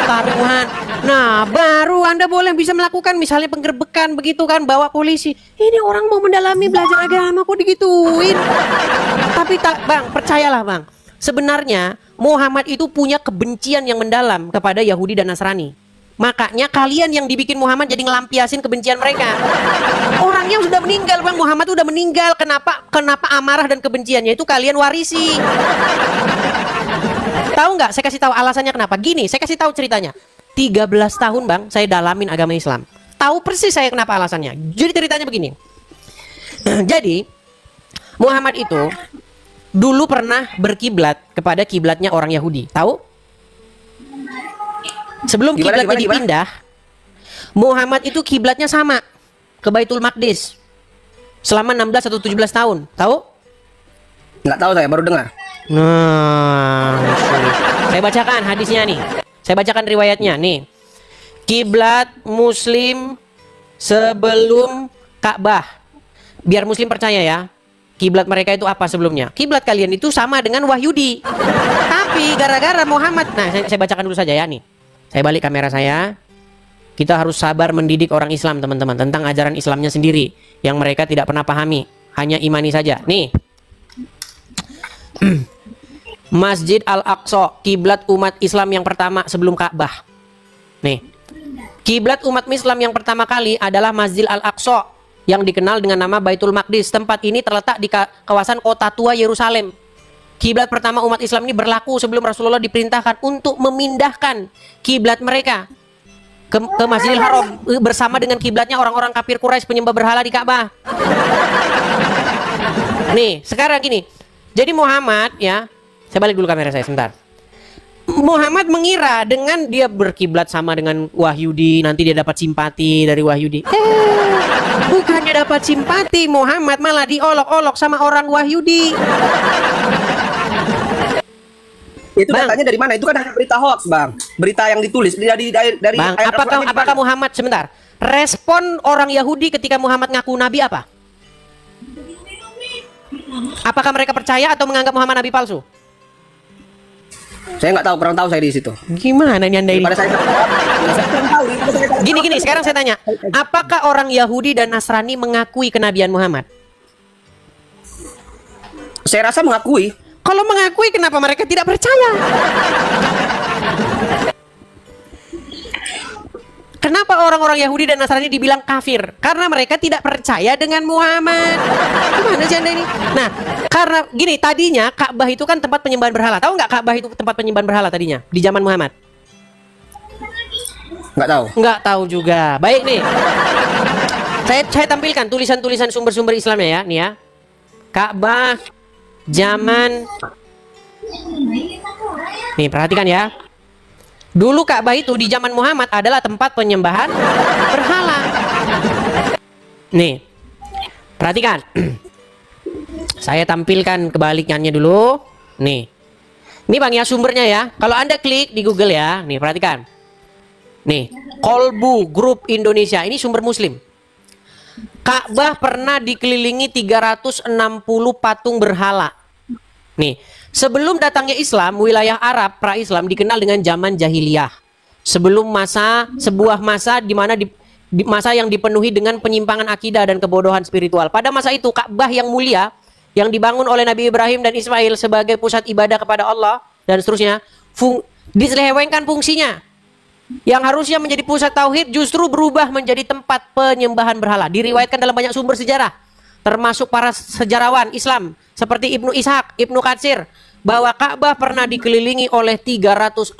taruhan. Nah baru Anda boleh bisa melakukan misalnya penggerbekan begitu kan, bawa polisi. Ini orang mau mendalami belajar agama kok digituin. Tapi Bang, percayalah Bang, sebenarnya Muhammad itu punya kebencian yang mendalam kepada Yahudi dan Nasrani. Makanya kalian yang dibikin Muhammad jadi ngelampiasin kebencian mereka. Orangnya sudah meninggal Bang, Muhammad udah meninggal. Kenapa amarah dan kebenciannya itu kalian warisi? Tahu nggak? Saya kasih tahu alasannya kenapa. Gini, saya kasih tahu ceritanya. 13 tahun Bang, saya dalamin agama Islam. Tahu persis saya kenapa alasannya. Jadi ceritanya begini. Jadi Muhammad itu dulu pernah berkiblat kepada kiblatnya orang Yahudi. Tahu? Sebelum kiblatnya dipindah, Muhammad itu kiblatnya sama ke Baitul Maqdis selama 16 atau 17 tahun. Tahu? Nggak tahu, saya baru dengar. Nah, saya bacakan hadisnya nih. Saya bacakan riwayatnya nih. Kiblat Muslim sebelum Ka'bah. Biar Muslim percaya ya. Kiblat mereka itu apa sebelumnya? Kiblat kalian itu sama dengan Wahyudi. Tapi gara-gara Muhammad, nah saya bacakan dulu saja ya nih. Saya balik kamera saya. Kita harus sabar mendidik orang Islam teman-teman tentang ajaran Islamnya sendiri yang mereka tidak pernah pahami, hanya imani saja. Nih. Masjid Al-Aqsa, kiblat umat Islam yang pertama sebelum Ka'bah. Nih. Kiblat umat Islam yang pertama kali adalah Masjid Al-Aqsa yang dikenal dengan nama Baitul Maqdis. Tempat ini terletak di kawasan kota tua Yerusalem. Kiblat pertama umat Islam ini berlaku sebelum Rasulullah diperintahkan untuk memindahkan kiblat mereka ke Masjidil Haram bersama dengan kiblatnya orang-orang kafir Quraisy penyembah berhala di Ka'bah. Nih, sekarang gini. Jadi Muhammad ya, saya balik dulu kamera saya sebentar. Muhammad mengira dengan dia berkiblat sama dengan Wahyudi nanti dia dapat simpati dari Wahyudi. Bukannya dapat simpati, Muhammad malah diolok-olok sama orang Wahyudi. Itu datanya dari mana? Itu kan hanya berita hoax, Bang. Berita yang ditulis dari Bang, apakah Muhammad sebentar? Respon orang Yahudi ketika Muhammad ngaku nabi apa? Apakah mereka percaya atau menganggap Muhammad nabi palsu? Saya nggak tahu, kurang tahu saya di situ. Gimana nih Anda ini? Gini, sekarang saya tanya, apakah orang Yahudi dan Nasrani mengakui kenabian Muhammad? Saya rasa mengakui. Kalau mengakui, kenapa mereka tidak percaya? Kenapa orang-orang Yahudi dan Nasrani dibilang kafir? Karena mereka tidak percaya dengan Muhammad. Gimana sih Anda ini? Nah, karena gini, tadinya Ka'bah itu kan tempat penyembahan berhala. Tahu nggak Ka'bah itu tempat penyembahan berhala tadinya di zaman Muhammad? Nggak tahu. Nggak tahu juga. Baik nih. Saya tampilkan tulisan-tulisan sumber-sumber Islamnya ya, nih ya. Ka'bah zaman. Nih, perhatikan ya. Dulu Ka'bah itu di zaman Muhammad adalah tempat penyembahan berhala. Nih, perhatikan. Saya tampilkan kebalikannya dulu. Nih, ini Bang ya sumbernya ya. Kalau Anda klik di Google ya, nih perhatikan. Nih, Kolbu Grup Indonesia, ini sumber Muslim. Ka'bah pernah dikelilingi 360 patung berhala. Nih, sebelum datangnya Islam, wilayah Arab pra-Islam dikenal dengan zaman jahiliyah. Sebelum sebuah masa di mana masa yang dipenuhi dengan penyimpangan akidah dan kebodohan spiritual. Pada masa itu, Ka'bah yang mulia yang dibangun oleh Nabi Ibrahim dan Ismail sebagai pusat ibadah kepada Allah dan seterusnya, diselewengkan fungsinya. Yang harusnya menjadi pusat tauhid justru berubah menjadi tempat penyembahan berhala. Diriwayatkan dalam banyak sumber sejarah, termasuk para sejarawan Islam seperti Ibnu Ishaq, Ibnu Katsir, bahwa Ka'bah pernah dikelilingi oleh 360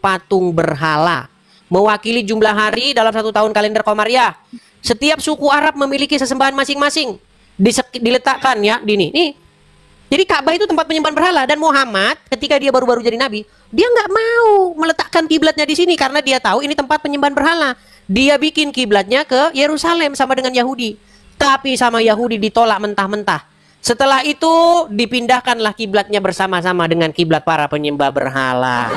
patung berhala, mewakili jumlah hari dalam 1 tahun kalender Komariah. Setiap suku Arab memiliki sesembahan masing-masing, diletakkan ya di ini. Jadi Ka'bah itu tempat penyembahan berhala, dan Muhammad ketika dia baru-baru jadi nabi, dia nggak mau meletakkan kiblatnya di sini karena dia tahu ini tempat penyembahan berhala. Dia bikin kiblatnya ke Yerusalem sama dengan Yahudi. Tapi sama Yahudi ditolak mentah-mentah. Setelah itu dipindahkanlah kiblatnya bersama-sama dengan kiblat para penyembah berhala.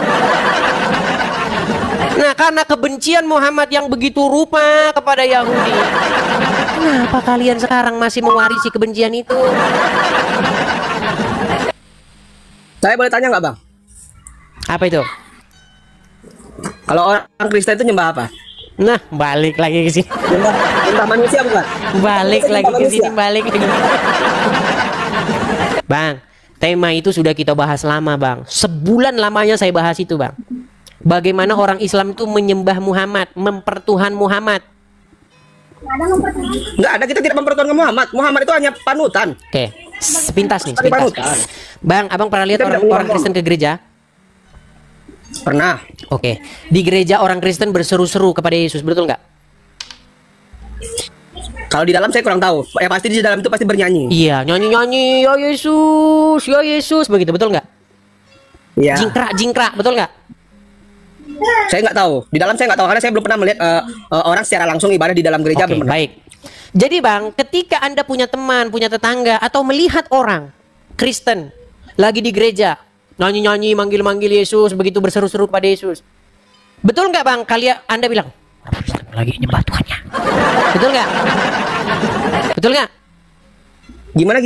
Nah, karena kebencian Muhammad yang begitu rupa kepada Yahudi, kenapa kalian sekarang masih mewarisi kebencian itu? Saya boleh tanya nggak, Bang? Apa itu? Kalau orang Kristen itu nyembah apa? Nah, balik lagi ke sini. Nyembah manusia bukan? Balik lagi ke sini, balik lagi. Bang, tema itu sudah kita bahas lama, Bang. Sebulan lamanya saya bahas itu, Bang. Bagaimana orang Islam itu menyembah Muhammad, mempertuhan Muhammad. Nggak ada, kita tidak mempertuhankan Muhammad. Muhammad itu hanya panutan. Oke, sepintas nih, sepintas. Bang, abang pernah lihat orang Kristen ke gereja? Pernah. Oke, di gereja orang Kristen berseru-seru kepada Yesus, betul nggak? Kalau di dalam saya kurang tahu. Ya pasti di dalam itu pasti bernyanyi. Iya, nyanyi-nyanyi, ya Yesus, begitu, betul nggak? Iya. Jingkrak, betul nggak? Saya nggak tahu. Di dalam saya nggak tahu karena saya belum pernah melihat orang secara langsung ibadah di dalam gereja. Oke, baik. Jadi Bang, ketika Anda punya teman, punya tetangga, atau melihat orang Kristen lagi di gereja, nyanyi-nyanyi, manggil-manggil Yesus, begitu berseru-seru kepada Yesus, betul nggak Bang? Anda bilang, orang Kristen lagi nyembah Tuhannya. Betul nggak? Betul nggak? Gimana?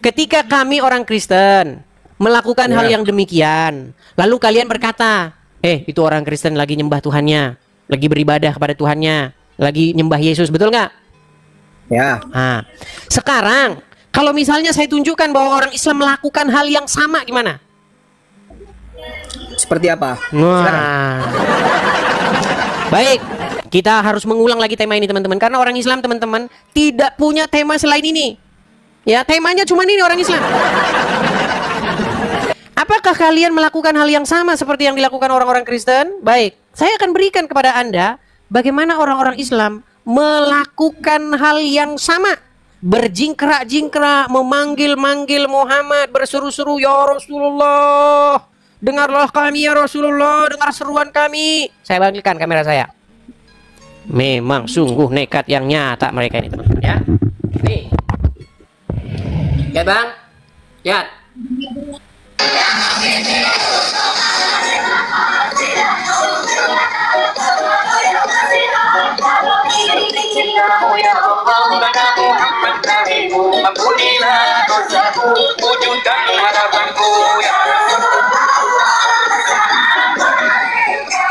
Ketika kami orang Kristen melakukan hal yang demikian, lalu kalian berkata, itu orang Kristen lagi nyembah Tuhannya, lagi beribadah kepada Tuhannya, lagi nyembah Yesus, betul nggak? Ya. Nah, sekarang kalau misalnya saya tunjukkan bahwa orang Islam melakukan hal yang sama, gimana? Seperti apa? Wah. Baik, kita harus mengulang lagi tema ini teman-teman, karena orang Islam teman-teman tidak punya tema selain ini. Ya, temanya cuma ini orang Islam. Apakah kalian melakukan hal yang sama seperti yang dilakukan orang-orang Kristen? Baik, saya akan berikan kepada Anda bagaimana orang-orang Islam melakukan hal yang sama, berjingkrak-jingkrak, memanggil-manggil Muhammad, berseru-seru, ya Rasulullah, dengarlah kami ya Rasulullah, dengar seruan kami. Saya bangkitkan kamera saya. Memang sungguh nekat yang nyata mereka ini teman-teman ya. Nih, lihat Bang, lihat.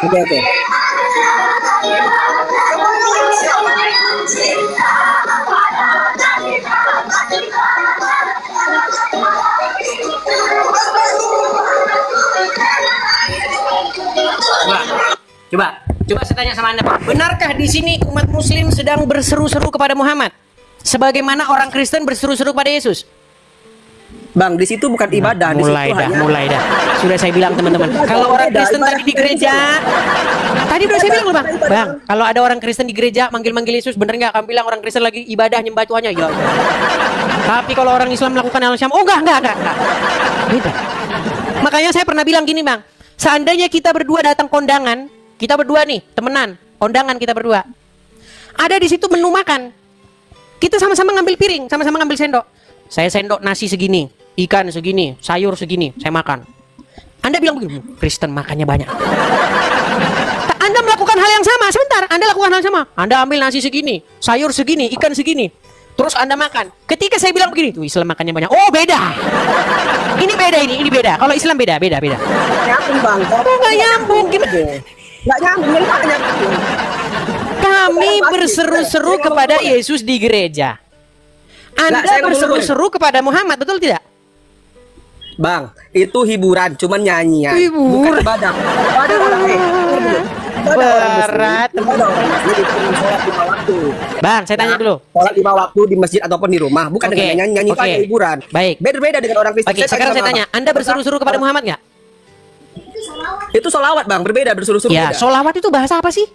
Oke. Coba saya tanya sama Anda, Pak. Benarkah di sini umat Muslim sedang berseru-seru kepada Muhammad, sebagaimana orang Kristen berseru-seru kepada Yesus? Bang, di situ bukan ibadah. Mulai dah. Sudah saya bilang teman-teman, kalau orang Kristen tadi di gereja, tadi udah saya bilang loh Bang, kalau ada orang Kristen di gereja manggil-manggil Yesus, bener nggak? Kamu bilang orang Kristen lagi ibadah nyembah Tuhannya, ya. Tapi kalau orang Islam melakukan hal yang sama, enggak. Beda. Makanya saya pernah bilang gini Bang, seandainya kita berdua datang kondangan, kita berdua nih temenan, kondangan kita berdua, ada di situ menu makan, kita sama-sama ngambil piring, sama-sama ngambil sendok. Saya sendok nasi segini, ikan segini, sayur segini, saya makan. Anda bilang begini, Kristen makannya banyak. Anda melakukan hal yang sama, sebentar, Anda lakukan hal yang sama. Anda ambil nasi segini, sayur segini, ikan segini, terus Anda makan. Ketika saya bilang begini, tuh Islam makannya banyak. Oh beda. Ini beda. Kalau Islam beda. Nyambung Bang. Nggak nyambung gimana? Nggak nyambung. Kami berseru-seru kepada Yesus di gereja. Anda berseru-seru kepada Muhammad, betul tidak? Bang, itu hiburan, cuman nyanyi ya. Hiburan. Bukan ibadah. Berat. Bang, saya tanya dulu. Sholat 5 waktu di masjid ataupun di rumah, bukan dengan nyanyi-nyanyi pada hiburan. Baik. Beda dengan orang Kristen. Oke, sekarang saya tanya, Anda berseru-seru kepada Muhammad nggak? Itu sholawat Bang, berbeda berseru-seru. Ya, sholawat itu bahasa apa sih?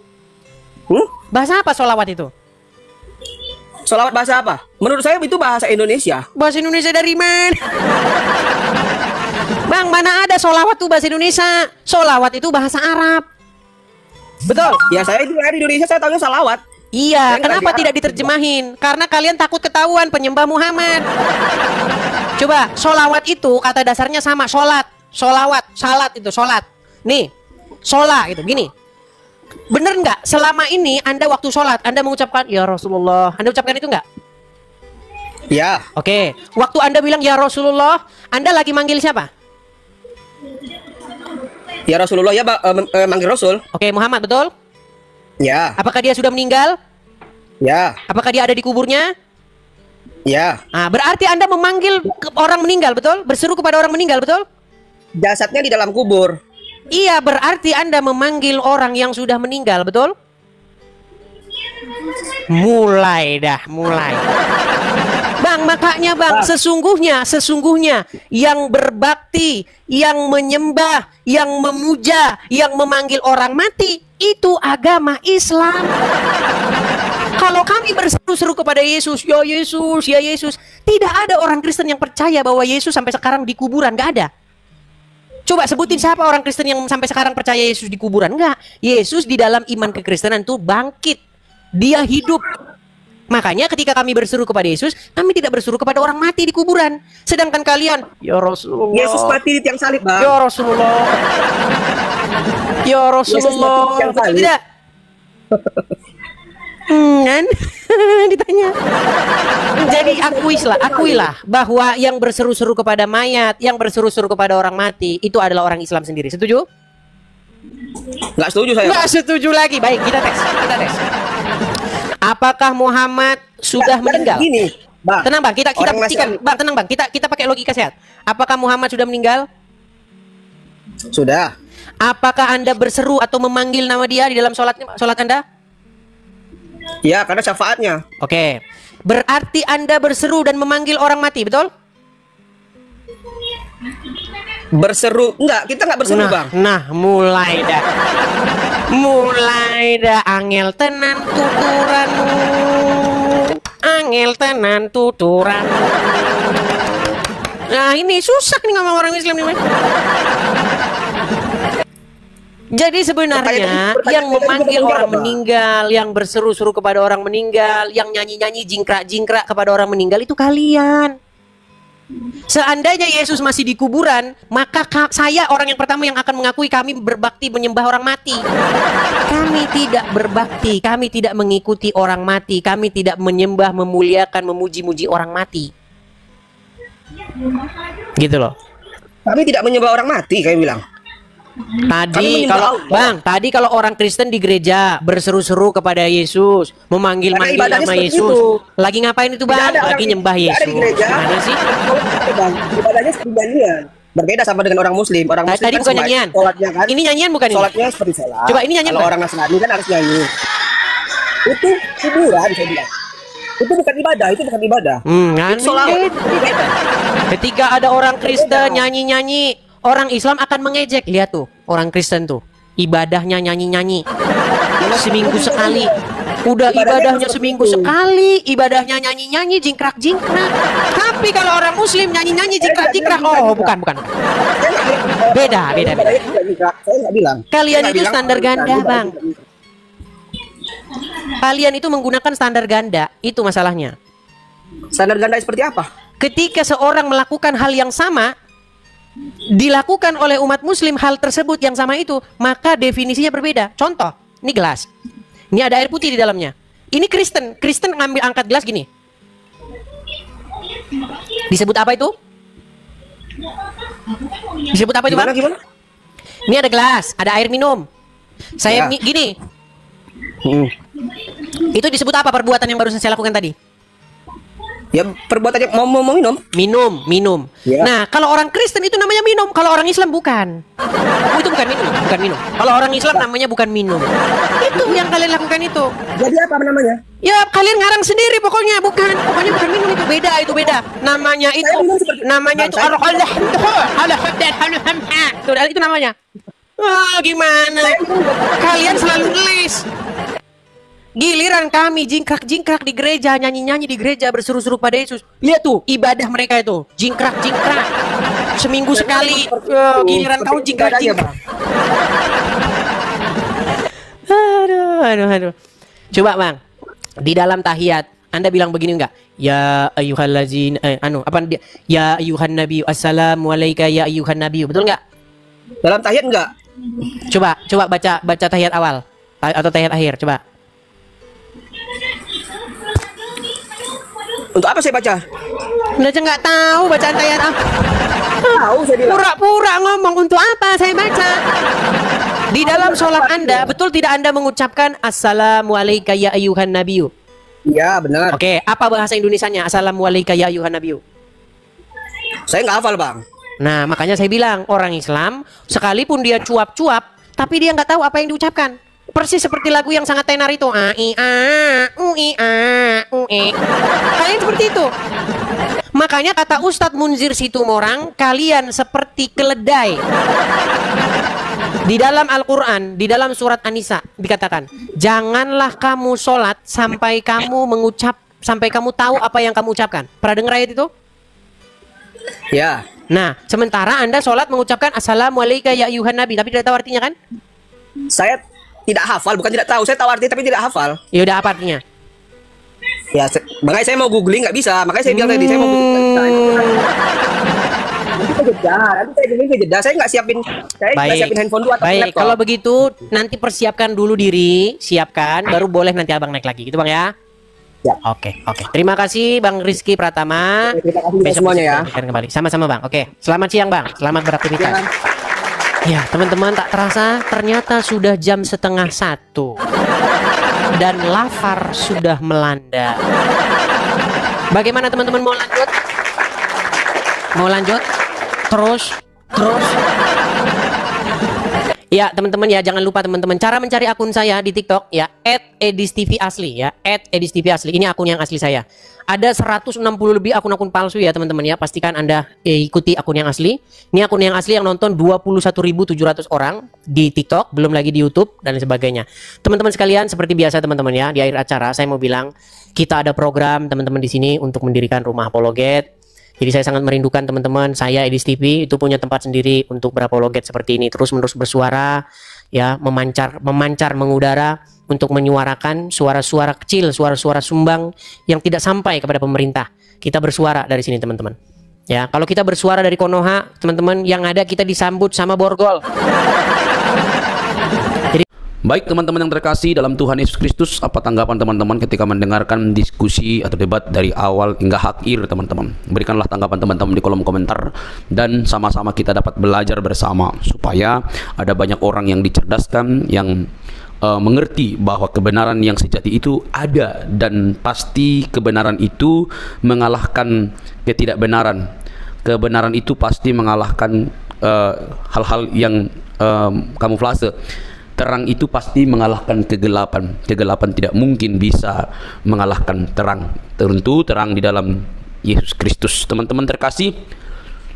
Bahasa apa sholawat itu? Sholawat bahasa apa? Menurut saya itu bahasa Indonesia. Bahasa Indonesia dari mana? Bang, mana ada sholawat tuh bahasa Indonesia? Sholawat itu bahasa Arab. Betul? Ya saya itu dari Indonesia, saya tahunya sholawat. Iya, kenapa tidak diterjemahin? Karena kalian takut ketahuan penyembah Muhammad. Coba, sholawat itu kata dasarnya sama, sholat, sholawat, salat itu sholat. Nih, sholat itu gini. Bener nggak? Selama ini Anda waktu sholat, Anda mengucapkan ya Rasulullah. Anda ucapkan itu nggak? Ya. Oke. Waktu Anda bilang ya Rasulullah, Anda lagi manggil siapa? Ya Rasulullah ya, manggil Rasul. Oke, Muhammad, betul? Ya. Apakah dia sudah meninggal? Ya. Apakah dia ada di kuburnya? Ya. Nah, berarti Anda memanggil orang meninggal, betul? Berseru kepada orang meninggal, betul? Jasadnya di dalam kubur. Iya, berarti Anda memanggil orang yang sudah meninggal, betul? Mulai. Bang, makanya Bang, sesungguhnya yang berbakti, yang menyembah, yang memuja, yang memanggil orang mati, itu agama Islam. Kalau kami kami berseru-seru kepada Yesus, ya Yesus, ya Yesus. Tidak ada orang Kristen yang percaya bahwa Yesus sampai sekarang di kuburan, nggak ada. Coba sebutin siapa orang Kristen yang sampai sekarang percaya Yesus di kuburan? Enggak. Yesus di dalam iman kekristenan itu bangkit. Dia hidup. Makanya ketika kami berseru kepada Yesus, kami tidak berseru kepada orang mati di kuburan. Sedangkan kalian, ya Rasulullah. Yesus mati di tiang salib, Bang. Ya Rasulullah. Ya Rasulullah. Betul tidak? Kan? Ditanya. Jadi akuilah bahwa yang berseru-seru kepada mayat, yang berseru-seru kepada orang mati, itu adalah orang Islam sendiri. Setuju? Nggak setuju saya. Nggak setuju lagi. Baik, kita tes. Apakah Muhammad sudah meninggal? Gini, Bang. Tenang Bang, kita buktikan. Bang, tenang Bang. Kita pakai logika sehat. Apakah Muhammad sudah meninggal? Sudah. Apakah Anda berseru atau memanggil nama dia di dalam sholat Anda? Ya, karena syafaatnya. Oke. Berarti Anda berseru dan memanggil orang mati, betul? Berseru. Enggak, kita nggak berseru, Bang. Nah, mulai dah. Mulai dah angel tenan tuturanmu. Angel tenan tuturanmu. Nah, ini susah nih ngomong orang Islam nih. Jadi sebenarnya yang memanggil orang meninggal, yang berseru-seru kepada orang meninggal, yang nyanyi-nyanyi jingkrak-jingkrak kepada orang meninggal itu kalian. Seandainya Yesus masih di kuburan, maka saya orang yang pertama yang akan mengakui kami berbakti menyembah orang mati. Kami tidak berbakti, kami tidak mengikuti orang mati, kami tidak menyembah, memuliakan, memuji-muji orang mati. Gitu loh. Kami tidak menyembah orang mati, kayak bilang. Tadi kalau orang Kristen di gereja berseru-seru kepada Yesus, memanggil nama Yesus, lagi ngapain itu Bang? Lagi nyembah Yesus. Mana sih? Ibadahnya seperti nyanyian. Berbeda sama dengan orang Muslim. Orang Muslim tadi kan bukan nyanyian. Sholatnya kan. Ini nyanyian bukan ini? Sholatnya seperti sholat. Coba ini nyanyian. Kalau orang Nasrani kan harus nyanyi. Itu hiburan, saya bilang. Itu bukan ibadah, itu bukan ibadah. Ketika ada orang Kristen nyanyi-nyanyi, orang Islam akan mengejek. Lihat tuh, orang Kristen tuh ibadahnya nyanyi-nyanyi seminggu sekali. Udah ibadahnya seminggu sekali, ibadahnya nyanyi-nyanyi, jingkrak-jingkrak. Tapi kalau orang Muslim nyanyi-nyanyi, jingkrak-jingkrak, oh bukan. Beda. Kalian itu standar ganda, Bang. Kalian itu menggunakan standar ganda, itu masalahnya. Standar ganda seperti apa? Ketika seorang melakukan hal yang sama, dilakukan oleh umat Muslim hal tersebut yang sama itu, maka definisinya berbeda. Contoh, ini gelas. Ini ada air putih di dalamnya. Ini Kristen ngambil angkat gelas gini. Disebut apa itu? Disebut apa itu, Bang? Gimana? Ini ada gelas, ada air minum. Saya gini. Itu disebut apa perbuatan yang barusan saya lakukan tadi? Ya perbuatannya mau minum. Minum. Ya. Nah, kalau orang Kristen itu namanya minum, kalau orang Islam bukan. Itu bukan minum. Kalau orang Islam namanya bukan minum. Itu yang kalian lakukan itu. Jadi apa namanya? Ya kalian ngarang sendiri pokoknya bukan minum, itu beda. Namanya itu itu namanya. Gimana? Kalian selalu ngelis. Giliran kami jingkrak-jingkrak di gereja, nyanyi-nyanyi di gereja, berseru-seru pada Yesus. Lihat tuh ibadah mereka itu, jingkrak-jingkrak seminggu sekali. Giliran kau jingkrak-jingkrak. Aduh. Coba Bang, di dalam tahiyat Anda bilang begini enggak? Ya ayyuhallazina ya ayyuhan nabi, assalamu alayka ya ayyuhan nabi. Betul enggak? Dalam tahiyat enggak? Coba baca tahiyat awal atau tahiyat akhir, coba. Untuk apa saya baca? Udah nggak tahu bacaan tahiyat apa. Tahu saya bilang. Pura-pura ngomong untuk apa saya baca. Di dalam sholat Anda, betul tidak Anda mengucapkan assalamu alayka ya ayyuhan nabiyyu? Iya, benar. Oke, apa bahasa Indonesianya assalamu alayka ya ayyuhan nabiyyu? Saya nggak hafal, Bang. Nah, makanya saya bilang orang Islam sekalipun dia cuap-cuap, tapi dia nggak tahu apa yang diucapkan. Persis seperti lagu yang sangat tenar itu. Kalian seperti itu. Makanya kata Ustadz Munzir Situmorang, kalian seperti keledai Di dalam Al-Quran, di dalam surat An-Nisa dikatakan, janganlah kamu sholat sampai kamu tahu apa yang kamu ucapkan. Pernah dengar ayat itu? Ya. Nah, sementara Anda sholat mengucapkan Assalamualaikum ya ayuhan Nabi, tapi tidak tahu artinya kan? Saya tidak hafal, bukan tidak tahu. Saya tahu artinya tapi tidak hafal. Ya udah, apa artinya? Ya, makanya saya mau googling nggak bisa. Makanya saya bilang tadi saya mau googling nggak bisa. Saya nggak siapin, handphone dulu atau baik, laptop. kalau begitu nanti persiapkan dulu diri, siapkan, baru boleh nanti abang naik lagi, gitu bang ya. Ya. Oke. Terima kasih Bang Rizky Pratama. Terima kasih semuanya ya. Kembali. Sama-sama Bang. Oke. Selamat siang Bang. Selamat beraktivitas. Ya teman-teman, tak terasa ternyata sudah jam 12:30 dan lapar sudah melanda. Bagaimana teman-teman, mau lanjut? Mau lanjut? Terus. Ya teman-teman ya, jangan lupa teman-teman, cara mencari akun saya di TikTok ya @edistv_asli ya @edistv_asli. Ini akun yang asli saya. Ada 160 lebih akun-akun palsu ya teman-teman ya. Pastikan Anda ikuti akun yang asli. Ini akun yang asli yang nonton 21.700 orang di TikTok, belum lagi di YouTube dan sebagainya. Teman-teman sekalian, seperti biasa teman-teman ya, di akhir acara saya mau bilang kita ada program teman-teman di sini untuk mendirikan rumah apologet. Jadi saya sangat merindukan teman-teman, saya Edis TV itu punya tempat sendiri untuk berapologet seperti ini, terus-menerus bersuara ya, memancar mengudara untuk menyuarakan suara-suara kecil, suara-suara sumbang yang tidak sampai kepada pemerintah. Kita bersuara dari sini teman-teman. Ya, kalau kita bersuara dari Konoha, teman-teman, yang ada kita disambut sama borgol. Baik teman-teman yang terkasih dalam Tuhan Yesus Kristus, apa tanggapan teman-teman ketika mendengarkan diskusi atau debat dari awal hingga akhir teman-teman? Berikanlah tanggapan teman-teman di kolom komentar dan sama-sama kita dapat belajar bersama supaya ada banyak orang yang dicerdaskan, yang mengerti bahwa kebenaran yang sejati itu ada dan pasti kebenaran itu mengalahkan ketidakbenaran. Kebenaran itu pasti mengalahkan hal-hal yang kamuflase. Terang itu pasti mengalahkan kegelapan. Kegelapan tidak mungkin bisa mengalahkan terang. Tentu terang di dalam Yesus Kristus. Teman-teman terkasih,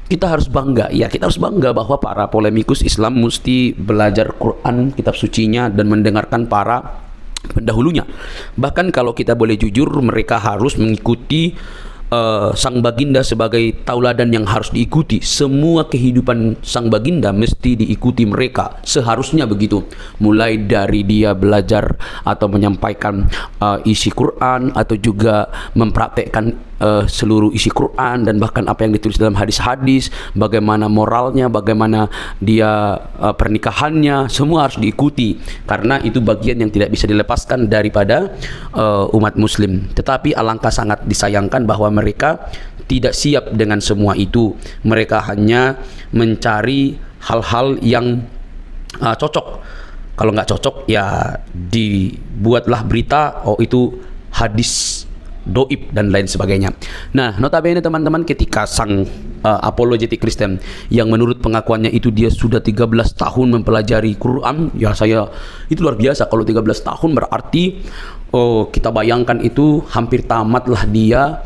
kita harus bangga. Ya, kita harus bangga bahwa para polemikus Islam mesti belajar Quran, kitab sucinya, dan mendengarkan para pendahulunya. Bahkan kalau kita boleh jujur, mereka harus mengikuti Sang Baginda sebagai tauladan yang harus diikuti. Semua kehidupan Sang Baginda mesti diikuti mereka, seharusnya begitu. Mulai dari dia belajar atau menyampaikan isi Quran, atau juga mempraktekkan seluruh isi Quran, dan bahkan apa yang ditulis dalam hadis-hadis, bagaimana moralnya, bagaimana dia pernikahannya, semua harus diikuti karena itu bagian yang tidak bisa dilepaskan daripada umat muslim. Tetapi alangkah sangat disayangkan bahwa mereka tidak siap dengan semua itu. Mereka hanya mencari hal-hal yang cocok. Kalau nggak cocok ya dibuatlah berita, oh itu hadis doib dan lain sebagainya. Nah, notabene teman-teman, ketika sang apologetik Kristen yang menurut pengakuannya itu dia sudah 13 tahun mempelajari Quran, ya saya itu luar biasa. Kalau 13 tahun berarti kita bayangkan itu hampir tamatlah dia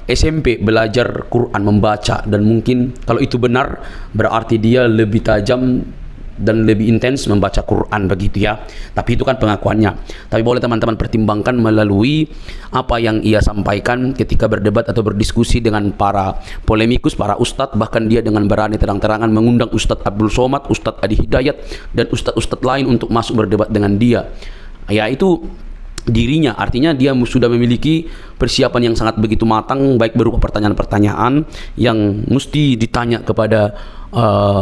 SMP belajar Quran, membaca, dan mungkin kalau itu benar berarti dia lebih tajam dan lebih intens membaca Quran, begitu ya. Tapi itu kan pengakuannya. Tapi boleh teman-teman pertimbangkan melalui apa yang ia sampaikan ketika berdebat atau berdiskusi dengan para polemikus, para ustadz. Bahkan dia dengan berani terang-terangan mengundang Ustadz Abdul Somad, Ustadz Adi Hidayat, dan ustadz-ustadz lain untuk masuk berdebat dengan dia. Ya, itu dirinya, artinya dia sudah memiliki persiapan yang sangat begitu matang, baik berupa pertanyaan-pertanyaan yang mesti ditanya kepada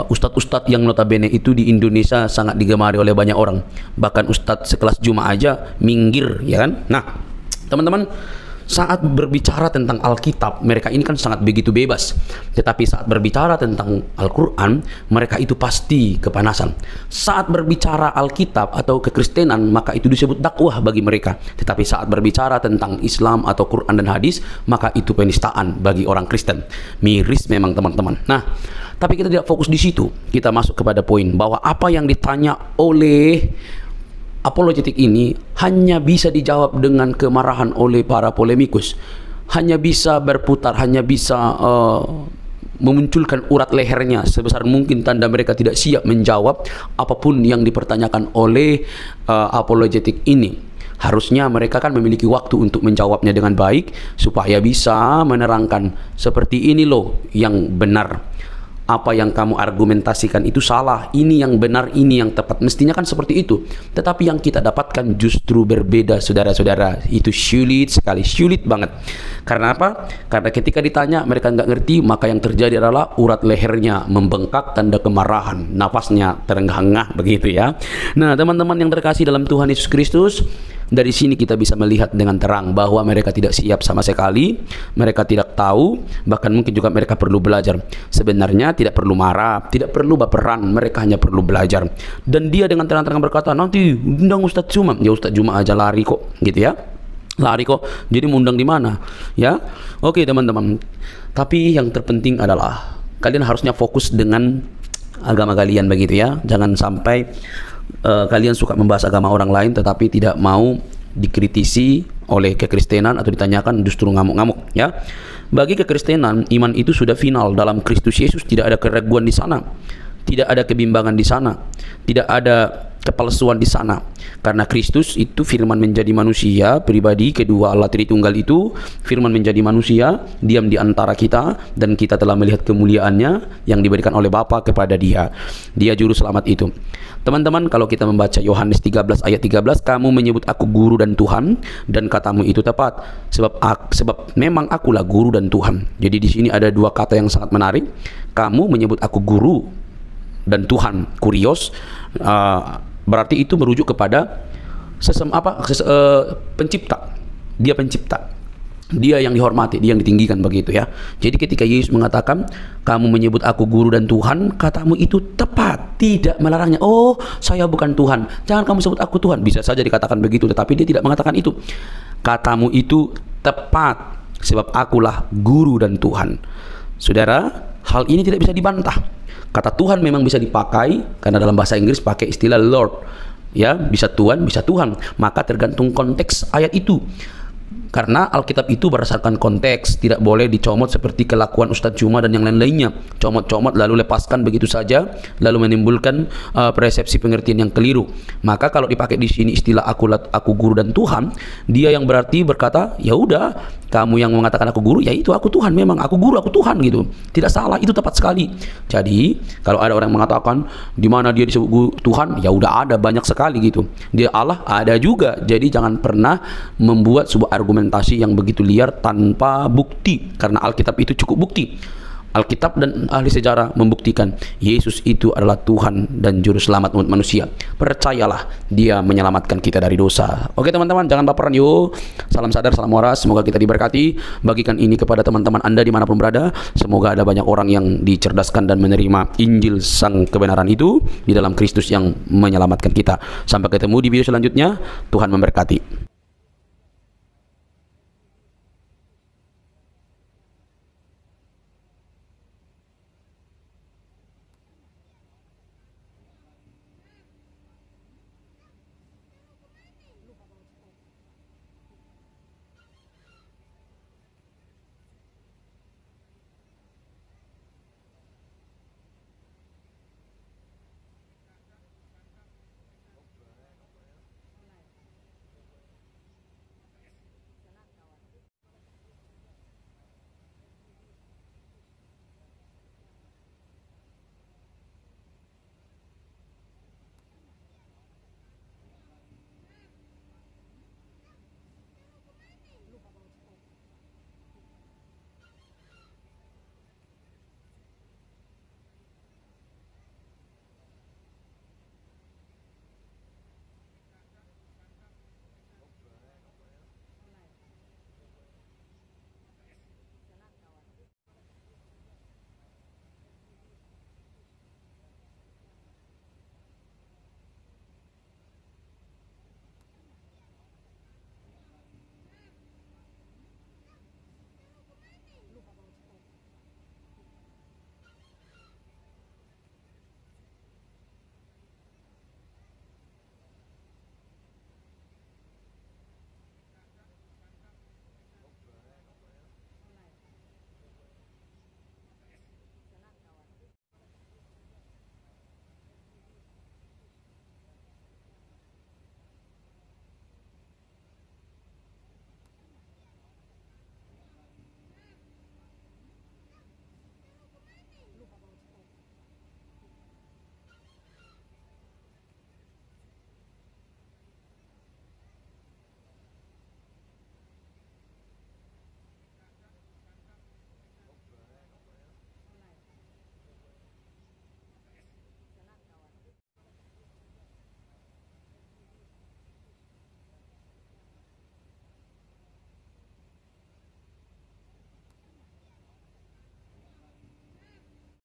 ustadz-ustadz yang notabene itu di Indonesia sangat digemari oleh banyak orang. Bahkan ustadz sekelas Juma aja minggir, ya kan? Nah, teman-teman, saat berbicara tentang Alkitab, mereka ini kan sangat begitu bebas. Tetapi saat berbicara tentang Al-Quran, mereka itu pasti kepanasan. Saat berbicara Alkitab atau kekristenan, maka itu disebut dakwah bagi mereka. Tetapi saat berbicara tentang Islam atau Quran dan hadis, maka itu penistaan bagi orang Kristen. Miris memang teman-teman. Nah, tapi kita tidak fokus di situ. Kita masuk kepada poin bahwa apa yang ditanya oleh apologetik ini hanya bisa dijawab dengan kemarahan oleh para polemikus, hanya bisa berputar, hanya bisa memunculkan urat lehernya sebesar mungkin, tanda mereka tidak siap menjawab apapun yang dipertanyakan oleh apologetik ini. Harusnya mereka kan memiliki waktu untuk menjawabnya dengan baik supaya bisa menerangkan seperti ini loh yang benar. Apa yang kamu argumentasikan itu salah, ini yang benar, ini yang tepat. Mestinya kan seperti itu. Tetapi yang kita dapatkan justru berbeda, saudara-saudara. Itu sulit sekali, sulit banget. Karena apa? Karena ketika ditanya mereka nggak ngerti, maka yang terjadi adalah urat lehernya membengkak, tanda kemarahan, nafasnya terengah-engah, begitu ya. Nah, teman-teman yang terkasih dalam Tuhan Yesus Kristus, dari sini kita bisa melihat dengan terang bahwa mereka tidak siap sama sekali, mereka tidak tahu, bahkan mungkin juga mereka perlu belajar. Sebenarnya tidak perlu marah, tidak perlu baperan, mereka hanya perlu belajar. Dan dia dengan terang-terang berkata, nanti undang Ustadz Juma. Ya Ustadz Juma aja lari kok, gitu ya. Lari kok, jadi mau undang di mana? Ya, oke teman-teman. Tapi yang terpenting adalah kalian harusnya fokus dengan agama kalian, begitu ya. Jangan sampai kalian suka membahas agama orang lain tetapi tidak mau dikritisi oleh kekristenan atau ditanyakan justru ngamuk-ngamuk ya. Bagi kekristenan, iman itu sudah final dalam Kristus Yesus, tidak ada keraguan di sana, tidak ada kebimbangan di sana, tidak ada kepalsuan di sana. Karena Kristus itu firman menjadi manusia, pribadi kedua Allah Tritunggal itu firman menjadi manusia, diam di antara kita, dan kita telah melihat kemuliaannya yang diberikan oleh Bapa kepada dia. Dia juru selamat itu. Teman-teman, kalau kita membaca Yohanes 13 ayat 13, kamu menyebut aku guru dan Tuhan, dan katamu itu tepat, sebab memang akulah guru dan Tuhan. Jadi di sini ada dua kata yang sangat menarik. Kamu menyebut aku guru dan Tuhan, kurios, berarti itu merujuk kepada pencipta. Dia pencipta, dia yang dihormati, dia yang ditinggikan, begitu ya. Jadi ketika Yesus mengatakan kamu menyebut aku guru dan Tuhan, katamu itu tepat, tidak melarangnya. Oh, saya bukan Tuhan, jangan kamu sebut aku Tuhan. Bisa saja dikatakan begitu, tetapi dia tidak mengatakan itu. Katamu itu tepat, sebab akulah guru dan Tuhan. Saudara, hal ini tidak bisa dibantah. Kata Tuhan memang bisa dipakai, karena dalam bahasa Inggris pakai istilah Lord, ya, bisa Tuhan, bisa Tuhan. Maka tergantung konteks ayat itu. Karena Alkitab itu berdasarkan konteks, tidak boleh dicomot seperti kelakuan Ustadz Juma dan yang lain-lainnya. Comot-comot lalu lepaskan begitu saja, lalu menimbulkan persepsi pengertian yang keliru. Maka kalau dipakai di sini istilah aku guru dan Tuhan, dia yang berarti berkata, ya udah, kamu yang mengatakan aku guru, ya itu aku Tuhan, memang aku guru, aku Tuhan, gitu. Tidak salah, itu tepat sekali. Jadi kalau ada orang yang mengatakan di mana dia disebut guru Tuhan, ya udah ada banyak sekali gitu. Dia Allah ada juga. Jadi jangan pernah membuat sebuah argumentasi yang begitu liar tanpa bukti, karena Alkitab itu cukup bukti. Alkitab dan ahli sejarah membuktikan Yesus itu adalah Tuhan dan Juru Selamat umat manusia. Percayalah, dia menyelamatkan kita dari dosa. Oke teman-teman, jangan baperan yuk. Salam sadar, salam waras. Semoga kita diberkati. Bagikan ini kepada teman-teman Anda dimanapun berada. Semoga ada banyak orang yang dicerdaskan dan menerima Injil sang kebenaran itu di dalam Kristus yang menyelamatkan kita. Sampai ketemu di video selanjutnya. Tuhan memberkati.